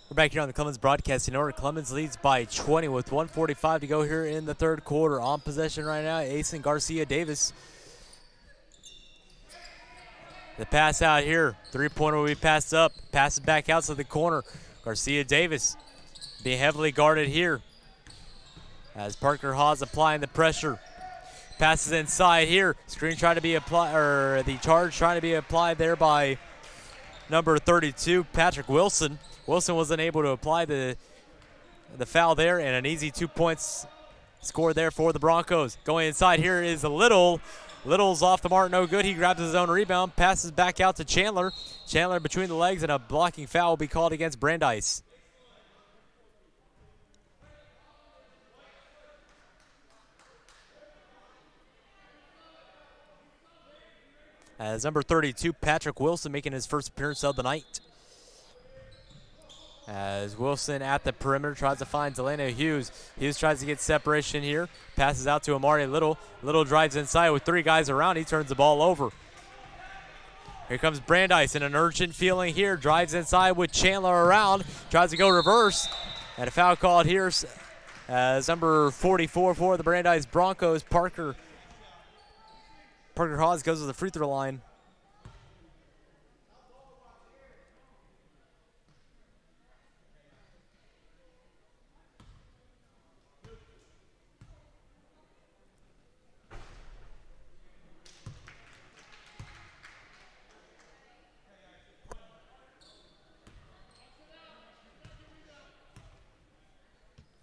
We're back here on the Clemens Broadcasting Network. Clemens leads by 20 with 1:45 to go here in the third quarter. On possession right now, Asen Garcia Davis. The pass out here. 3-pointer will be passed up. Passes back out to the corner. Garcia Davis being heavily guarded here as Parker Hawes applying the pressure. Passes inside here. Screen trying to be applied, or the charge trying to be applied there by number 32, Patrick Wilson. Wilson wasn't able to apply the foul there, and an easy 2 points scored there for the Broncos. Going inside here is Little. Little's off the mark, no good. He grabs his own rebound, passes back out to Chandler. Chandler between the legs, and a blocking foul will be called against Brandeis. As number 32, Patrick Wilson, making his first appearance of the night. As Wilson at the perimeter tries to find Delano Hughes. Hughes tries to get separation here. Passes out to Amari Little. Little drives inside with 3 guys around. He turns the ball over. Here comes Brandeis in an urgent feeling here. Drives inside with Chandler around. Tries to go reverse. And a foul called here as number 44 for the Brandeis Broncos, Parker Hawes goes to the free throw line.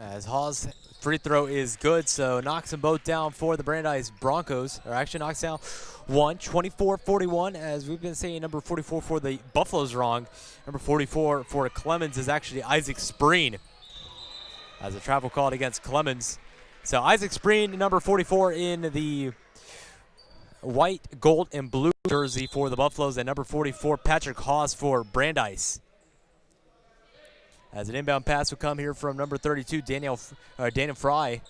As Hawes' free throw is good, so knocks them both down for the Brandeis Broncos, or actually knocks down one, 24-41, as we've been saying number 44 for the Buffaloes wrong. Number 44 for Clemens is actually Isaac Spreen, as a travel called against Clemens. So Isaac Spreen, number 44 in the white, gold, and blue jersey for the Buffaloes, and number 44, Patrick Hawes for Brandeis. As an inbound pass will come here from number 32, Daniel Fry.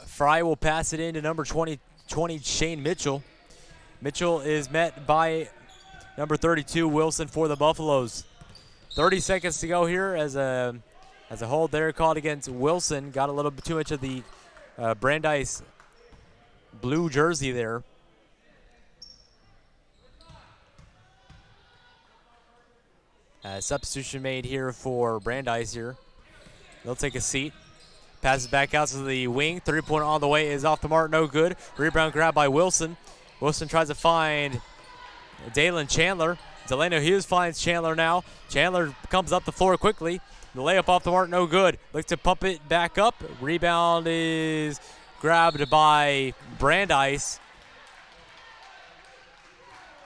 Fry will pass it in to number 20, Shane Mitchell. Mitchell is met by number 32, Wilson for the Buffaloes. 30 seconds to go here as a hold there called against Wilson. Got a little bit too much of the Brandeis blue jersey there. Substitution made here for Brandeis here. They'll take a seat. Passes back out to the wing. Three-pointer on the way is off the mark, no good. Rebound grab by Wilson. Wilson tries to find Dalen Chandler. Delano Hughes finds Chandler now. Chandler comes up the floor quickly. The layup off the mark, no good. Looks to pump it back up. Rebound is grabbed by Brandeis.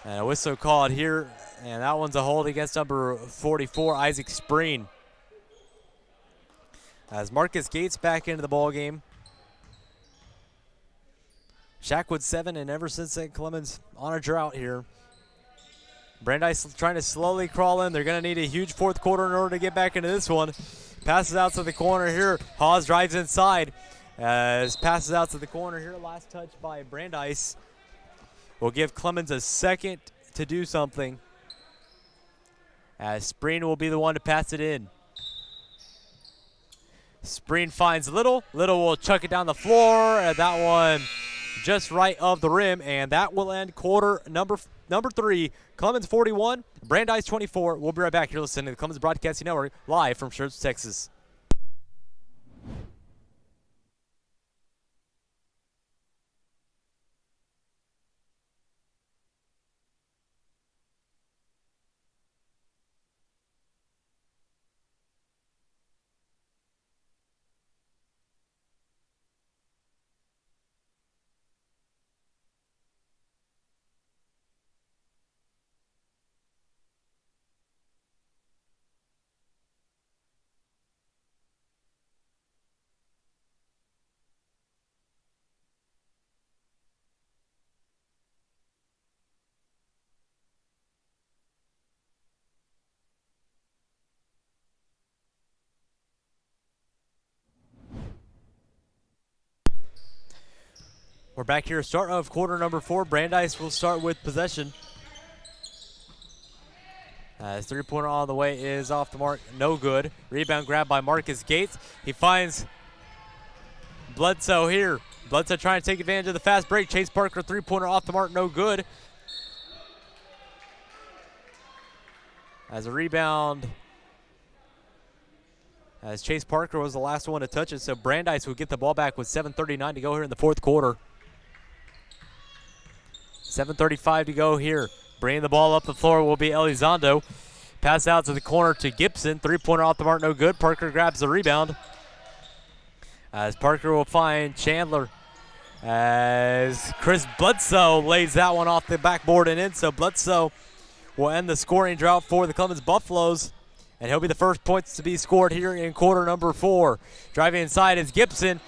And a whistle called here. And that one's a hold against number 44, Isaac Spreen. As Marcus Gates back into the ball game. Shaq with 7, and ever since then, Clemens on a drought here. Brandeis trying to slowly crawl in. They're going to need a huge fourth quarter in order to get back into this one. Passes out to the corner here. Hawes drives inside. As passes out to the corner here. Last touch by Brandeis. Will give Clemens a second to do something. As Spreen will be the one to pass it in. Spreen finds Little. Little will chuck it down the floor. And that one just right of the rim. And that will end quarter number 3. Clemens 41, Brandeis 24. We'll be right back. You're listening to the Clemens Broadcasting Network live from Schertz, Texas. We're back here, start of quarter number 4. Brandeis will start with possession. His three-pointer on the way is off the mark, no good. Rebound grab by Marcus Gates. He finds Bledsoe here. Bledsoe trying to take advantage of the fast break. Chase Parker, three-pointer off the mark, no good. As a rebound, as Chase Parker was the last one to touch it, so Brandeis will get the ball back with 7:39 to go here in the fourth quarter. 7:35 to go here. Bringing the ball up the floor will be Elizondo. Pass out to the corner to Gibson. Three-pointer off the mark, no good. Parker grabs the rebound. As Parker will find Chandler. As Chris Bledsoe lays that one off the backboard and in. So Bledsoe will end the scoring drought for the Clemens Buffaloes. And he'll be the first points to be scored here in quarter number 4. Driving inside is Gibson.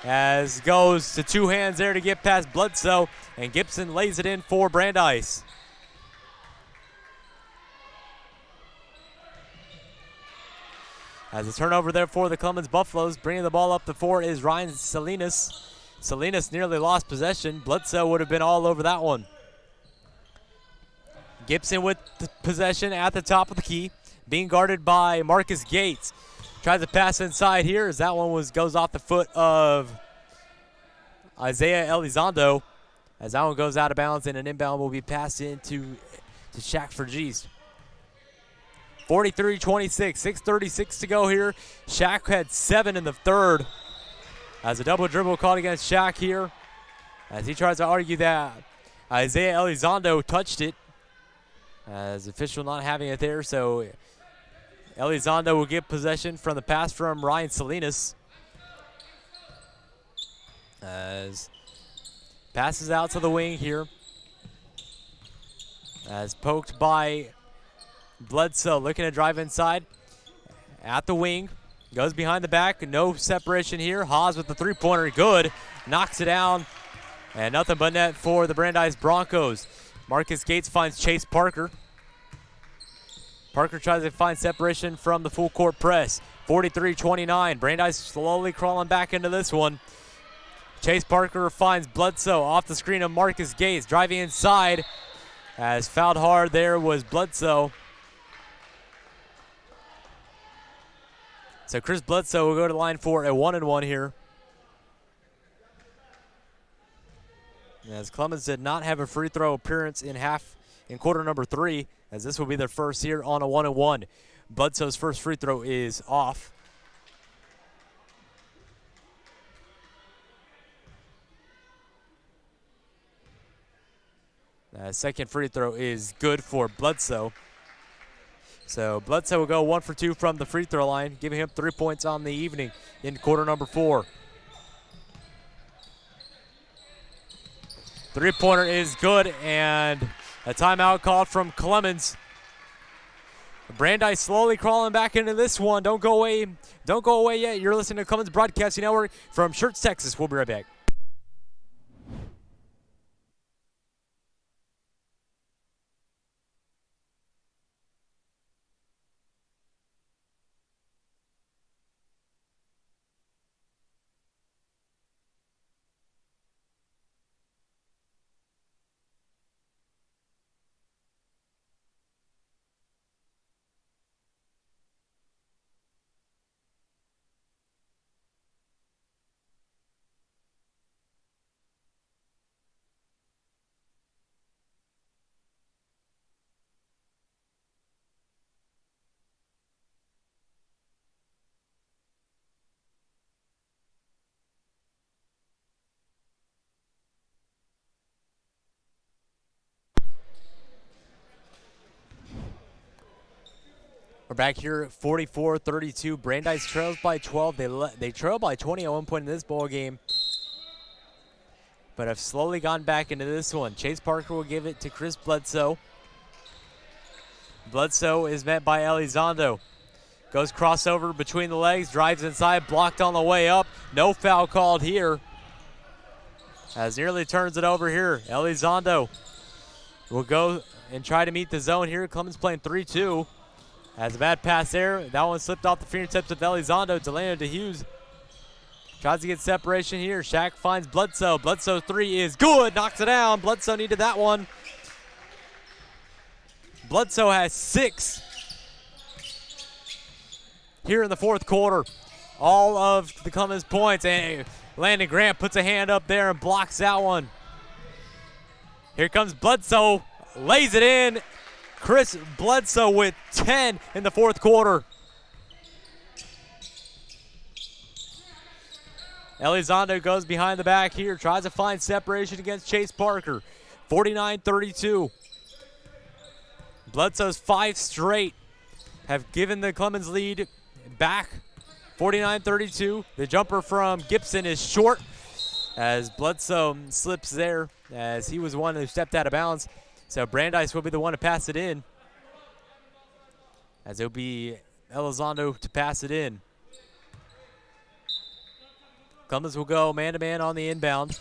As goes to two hands there to get past Bledsoe. And Gibson lays it in for Brandeis. As a turnover there for the Clemens Buffaloes. Bringing the ball up the floor is Ryan Salinas. Salinas nearly lost possession. Bledsoe would have been all over that one. Gibson with the possession at the top of the key, being guarded by Marcus Gates. Tries to pass inside here as that one goes off the foot of Isaiah Elizondo. As that one goes out of bounds and an inbound will be passed into Shaq Vergeest. 43-26, 6:36 to go here. Shaq had 7 in the third. As a double dribble called against Shaq here. As he tries to argue that Isaiah Elizondo touched it. As official not having it there, so Elizondo will get possession from the pass from Ryan Salinas. As passes out to the wing here. As poked by Bledsoe, looking to drive inside. At the wing, goes behind the back, no separation here. Haas with the three-pointer, good. Knocks it down, and nothing but net for the Brandeis Broncos. Marcus Gates finds Chase Parker. Parker tries to find separation from the full court press. 43-29, Brandeis slowly crawling back into this one. Chase Parker finds Bledsoe off the screen of Marcus Gates, driving inside. As fouled hard there was Bledsoe. So Chris Bledsoe will go to the line for a 1-and-1 here. As Clemens did not have a free throw appearance in quarter number 3, as this will be their first here on a 1-and-1. Bledsoe's first free throw is off. Second free throw is good for Bledsoe. So Bledsoe will go 1 for 2 from the free throw line, giving him 3 points on the evening in quarter number 4. Three-pointer is good, and a timeout called from Clemens. Brandeis slowly crawling back into this one. Don't go away. Don't go away yet. You're listening to Clemens Broadcasting Network from Schertz, Texas. We'll be right back. We're back here at 44-32. Brandeis trails by 12. They trail by 20 at one point in this ball game, but have slowly gone back into this one. Chase Parker will give it to Chris Bledsoe. Bledsoe is met by Elizondo. Goes crossover between the legs, drives inside, blocked on the way up. No foul called here. As nearly turns it over here. Elizondo will go and try to meet the zone here. Clemens playing 3-2. Has a bad pass there. That one slipped off the fingertips of Elizondo. Delano DeHughes tries to get separation here. Shaq finds Bledsoe. Bledsoe 3 is good. Knocks it down. Bledsoe needed that one. Bledsoe has 6 here in the fourth quarter. All of the Clemens points. And Landon Grant puts a hand up there and blocks that one. Here comes Bledsoe. Lays it in. Chris Bledsoe with 10 in the fourth quarter. Elizondo goes behind the back here, tries to find separation against Chase Parker. 49-32. Bledsoe's 5 straight have given the Clemens lead back. 49-32. The jumper from Gibson is short as Bledsoe slips there as he was the one who stepped out of bounds. So Brandeis will be the one to pass it in, as it'll be Elizondo to pass it in. Clemens will go man-to-man on the inbound.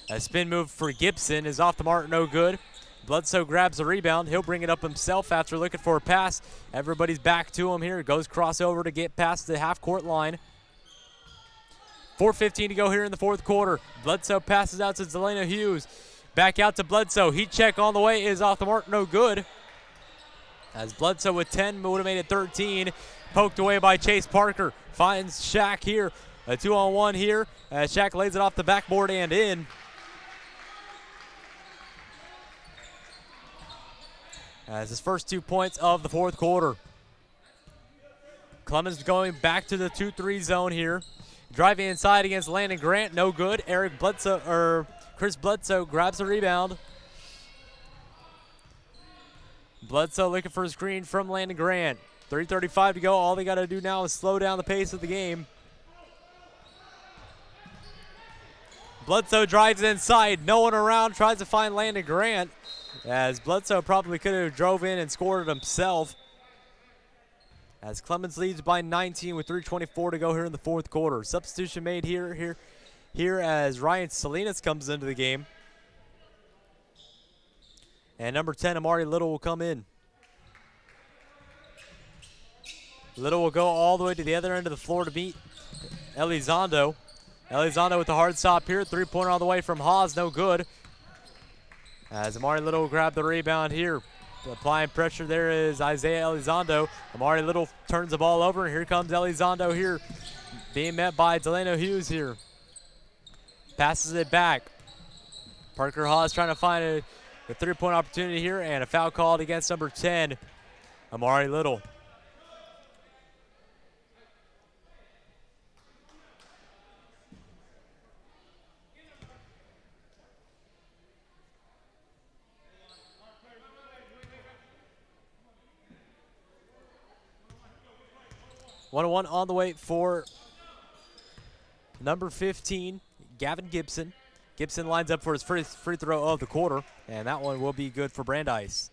A spin move for Gibson is off the mark, no good. Bledsoe grabs the rebound. He'll bring it up himself after looking for a pass. Everybody's back to him here. Goes crossover to get past the half-court line. 4:15 to go here in the fourth quarter. Bledsoe passes out to Delano Hughes. Back out to Bledsoe. Heat check on the way is off the mark, no good. As Bledsoe with 10 would have made it 13. Poked away by Chase Parker. Finds Shaq here. A 2-on-1 here. As Shaq lays it off the backboard and in. As his first 2 points of the fourth quarter. Clemens going back to the 2-3 zone here. Driving inside against Landon Grant, no good. Chris Bledsoe grabs the rebound. Bledsoe looking for a screen from Landon Grant. 3:35 to go. All they got to do now is slow down the pace of the game. Bledsoe drives inside. No one around. Tries to find Landon Grant. As Bledsoe probably could have drove in and scored it himself. As Clemens leads by 19 with 3:24 to go here in the fourth quarter. Substitution made here as Ryan Salinas comes into the game. And number 10, Amari Little, will come in. Little will go all the way to the other end of the floor to beat Elizondo. Elizondo with the hard stop here. Three-pointer on the way from Haas, no good. As Amari Little will grab the rebound here. Applying pressure there is Isaiah Elizondo. Amari Little turns the ball over, and here comes Elizondo here. Being met by Delano Hughes here. Passes it back. Parker Haas trying to find a three-point opportunity here, and a foul called against number 10, Amari Little. One on the way for number 15, Gavin Gibson. Gibson lines up for his first free throw of the quarter, and that one will be good for Brandeis.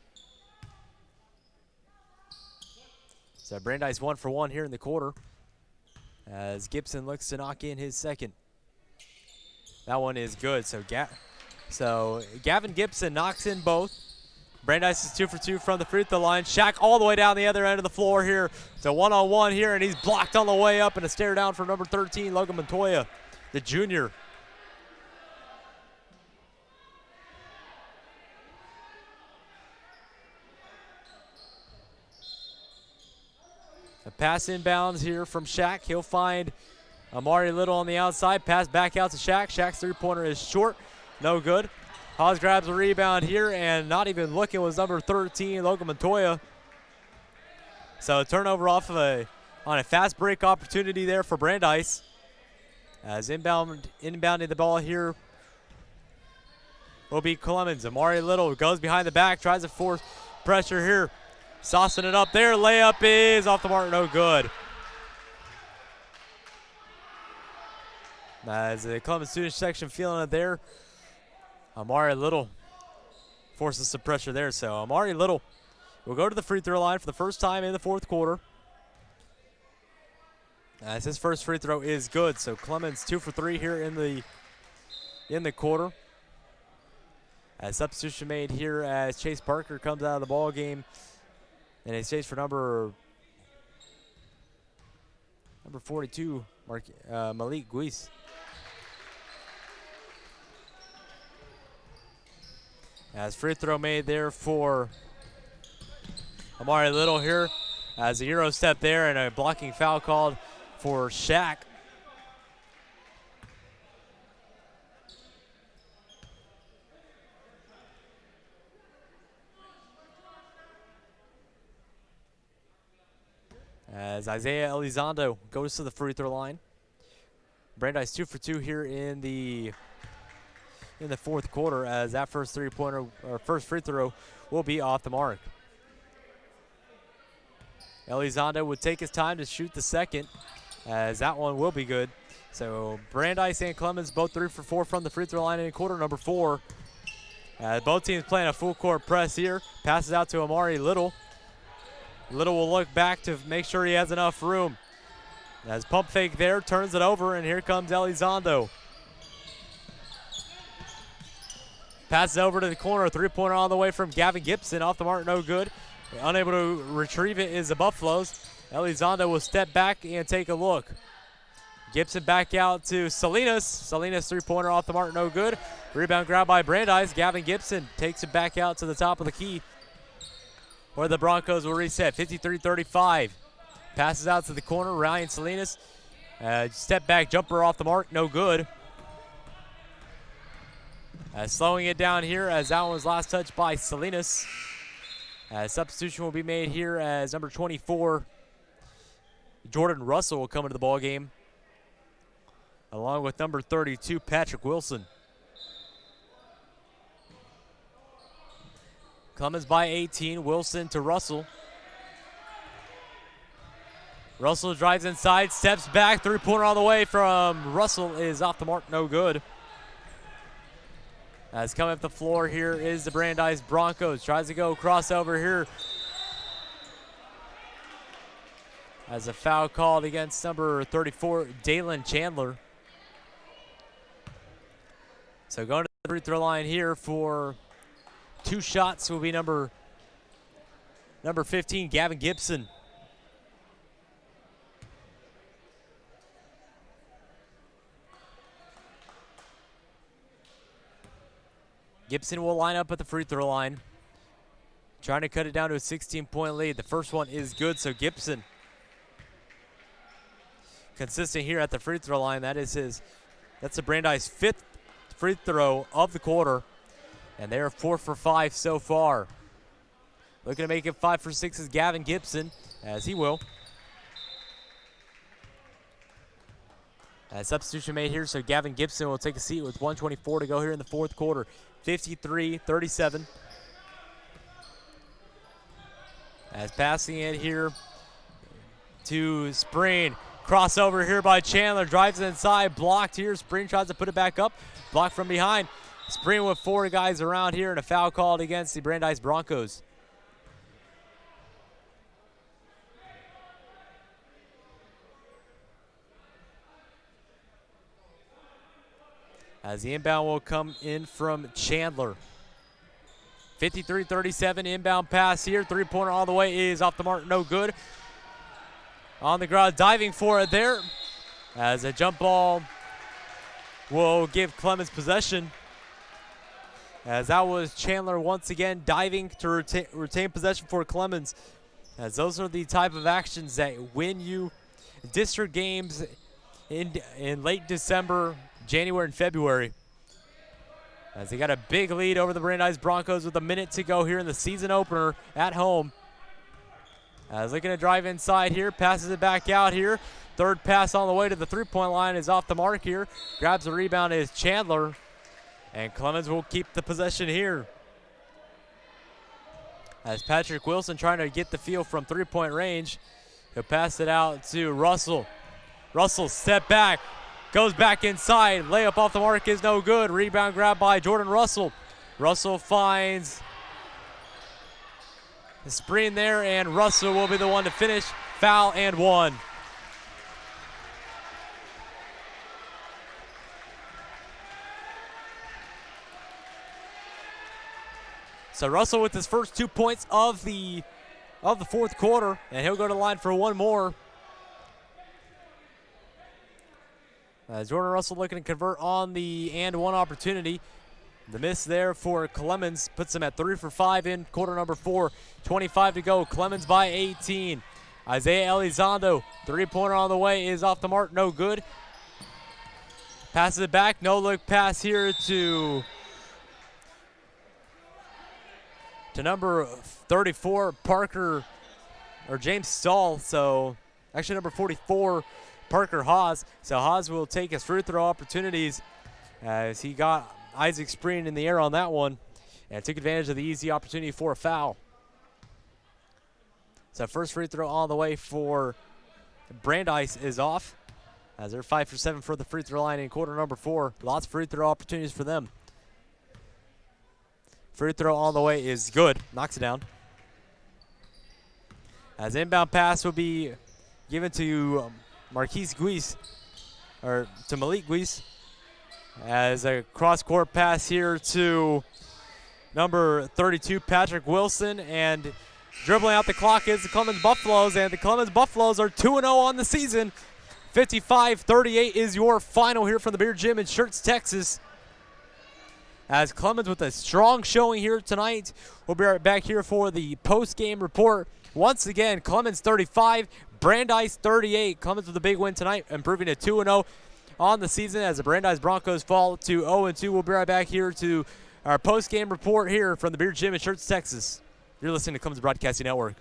So Brandeis 1 for 1 here in the quarter as Gibson looks to knock in his second. That one is good. So Gavin Gibson knocks in both. Brandeis is 2 for 2 from the free throw line. Shaq all the way down the other end of the floor here. It's a one-on-one here, and he's blocked on the way up, and a stare down from number 13, Logan Montoya, the junior. A pass inbounds here from Shaq. He'll find Amari Little on the outside. Pass back out to Shaq. Shaq's three-pointer is short. No good. Haas grabs a rebound here, and not even looking was number 13, Logan Montoya. So a turnover off of on a fast break opportunity there for Brandeis. As inbounding the ball here will be Clemens. Amari Little goes behind the back, tries to force pressure here. Saucing it up there. Layup is off the mark, no good. As the Clemens student section feeling it there. Amari Little forces some pressure there. So Amari Little will go to the free throw line for the first time in the fourth quarter. As his first free throw is good. So Clemens 2 for 3 here in the quarter. As substitution made here as Chase Parker comes out of the ball game. And he stays for number 42, Malik Guis. As free throw made there for Amari Little here. As a Euro step there and a blocking foul called for Shaq. As Isaiah Elizondo goes to the free throw line. Brandeis 2 for 2 here in the fourth quarter, as that first three-pointer or first free throw will be off the mark. Elizondo would take his time to shoot the second, as that one will be good. So Brandeis and Clemens both 3 for 4 from the free throw line in quarter number 4. Both teams playing a full court press here. Passes out to Amari Little. Little will look back to make sure he has enough room. As pump fake there, turns it over, and here comes Elizondo. Passes over to the corner, three-pointer on the way from Gavin Gibson, off the mark, no good. Unable to retrieve it is the Buffaloes. Elizondo will step back and take a look. Gibson back out to Salinas. Salinas three-pointer off the mark, no good. Rebound grab by Brandeis. Gavin Gibson takes it back out to the top of the key, where the Broncos will reset, 53-35. Passes out to the corner, Ryan Salinas. Step back jumper off the mark, no good. Slowing it down here as that one was last touched by Salinas. Substitution will be made here as number 24, Jordan Russell, will come into the ball game, along with number 32, Patrick Wilson. Clemens by 18, Wilson to Russell. Russell drives inside, steps back, three-pointer on the way from Russell is off the mark, no good. As coming up the floor here is the Brandeis Broncos. Tries to go crossover here. As a foul called against number 34, Dalen Chandler. So going to the free throw line here for 2 shots will be number 15, Gavin Gibson. Gibson will line up at the free throw line, trying to cut it down to a 16-point lead. The first one is good, so Gibson consistent here at the free throw line. That's the Brandeis' 5th free throw of the quarter, and they are 4 for 5 so far. Looking to make it 5 for 6 is Gavin Gibson, as he will. Substitution made here, so Gavin Gibson will take a seat with 1:24 to go here in the 4th quarter. 53-37. As passing it here to Spring. Crossover here by Chandler. Drives inside. Blocked here. Spring tries to put it back up. Blocked from behind. Spring with 4 guys around here and a foul called against the Brandeis Broncos. As the inbound will come in from Chandler. 53-37 inbound pass here. Three-pointer all the way is off the mark, no good. On the ground, diving for it there. As a jump ball will give Clemens possession. As that was Chandler once again diving to retain possession for Clemens. As those are the type of actions that win you district games in late December, January and February. As they got a big lead over the Brandeis Broncos with a minute to go here in the season opener at home. As looking to drive inside here, passes it back out here. Third pass on the way to the three-point line is off the mark here. Grabs the rebound is Chandler. And Clemens will keep the possession here. As Patrick Wilson trying to get the feel from three-point range. He'll pass it out to Russell. Russell step back. Goes back inside. Layup off the mark is no good. Rebound grab by Jordan Russell. Russell finds the screen there, and Russell will be the one to finish. Foul and 1. So Russell with his first 2 points of the 4th quarter, and he'll go to the line for one more. Jordan Russell looking to convert on the and one opportunity. The miss there for Clemens puts him at 3 for 5 in quarter number 4. 25 to go. Clemens by 18. Isaiah Elizondo, three-pointer on the way, is off the mark, no good. Passes it back, no look pass here to number 34, Parker, or James Stahl. So actually number 44, Parker Haas. So Haas will take his free throw opportunities as he got Isaac Spreen in the air on that one and took advantage of the easy opportunity for a foul. So first free throw on the way for Brandeis is off as they're 5 for 7 for the free throw line in quarter number 4. Lots of free throw opportunities for them. Free throw on the way is good. Knocks it down. As inbound pass will be given to Marquise Guise, or to Malik Guise, as a cross-court pass here to number 32, Patrick Wilson, and dribbling out the clock is the Clemens Buffaloes, and the Clemens Buffaloes are 2-0 on the season. 55-38 is your final here from the Beer Gym in Schertz, Texas. As Clemens with a strong showing here tonight. We'll be right back here for the post-game report. Once again, Clemens 35, Brandeis 38. Clemens with a big win tonight, improving to 2-0 on the season as the Brandeis Broncos fall to 0-2. We'll be right back here to our post-game report here from the Beer Gym in Schertz, Texas. You're listening to Clemens Broadcasting Network.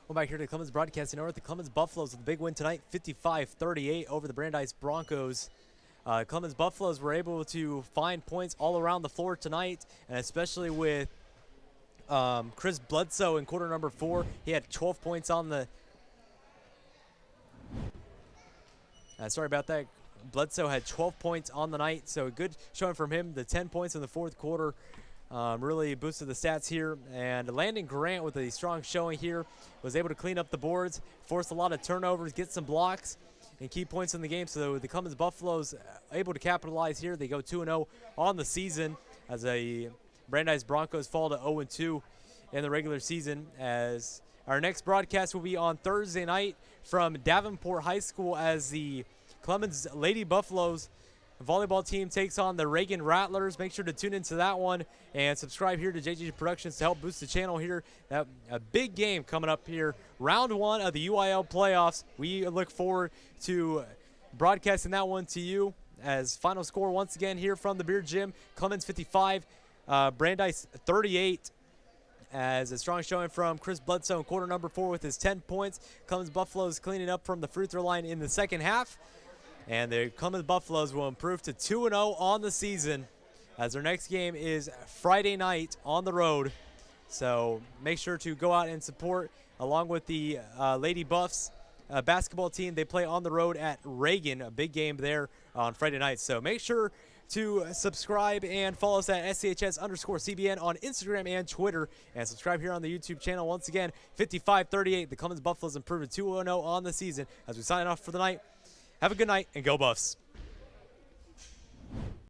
We're back here to Clemens Broadcasting Network. The Clemens Buffaloes with a big win tonight, 55-38 over the Brandeis Broncos. Clemens Buffaloes were able to find points all around the floor tonight, and especially with Chris Bledsoe in quarter number 4. He had 12 points on the sorry about that. Bledsoe had 12 points on the night, so a good showing from him. The 10 points in the fourth quarter really boosted the stats here. And Landon Grant with a strong showing here was able to clean up the boards, force a lot of turnovers, get some blocks, and key points in the game. So the Clemens Buffaloes able to capitalize here. They go 2-0 on the season as a Brandeis Broncos fall to 0-2 in the regular season. As our next broadcast will be on Thursday night from Davenport High School as the Clemens Lady Buffaloes volleyball team takes on the Reagan Rattlers. Make sure to tune into that one and subscribe here to JJ Productions to help boost the channel here. A big game coming up here. Round 1 of the UIL playoffs. We look forward to broadcasting that one to you. As final score once again here from the Beer Gym, Clemens 55, Brandeis 38. As a strong showing from Chris Bledsoe in quarter number 4 with his 10 points. Clemens Buffaloes cleaning up from the free throw line in the second half. And the Clemens Buffaloes will improve to 2-0 on the season as their next game is Friday night on the road. So make sure to go out and support along with the Lady Buffs basketball team. They play on the road at Reagan, a big game there on Friday night. So make sure to subscribe and follow us at SCHS_CBN on Instagram and Twitter. And subscribe here on the YouTube channel. Once again, 55-38, the Clemens Buffaloes improve to 2-0 on the season as we sign off for the night. Have a good night, and go Buffs.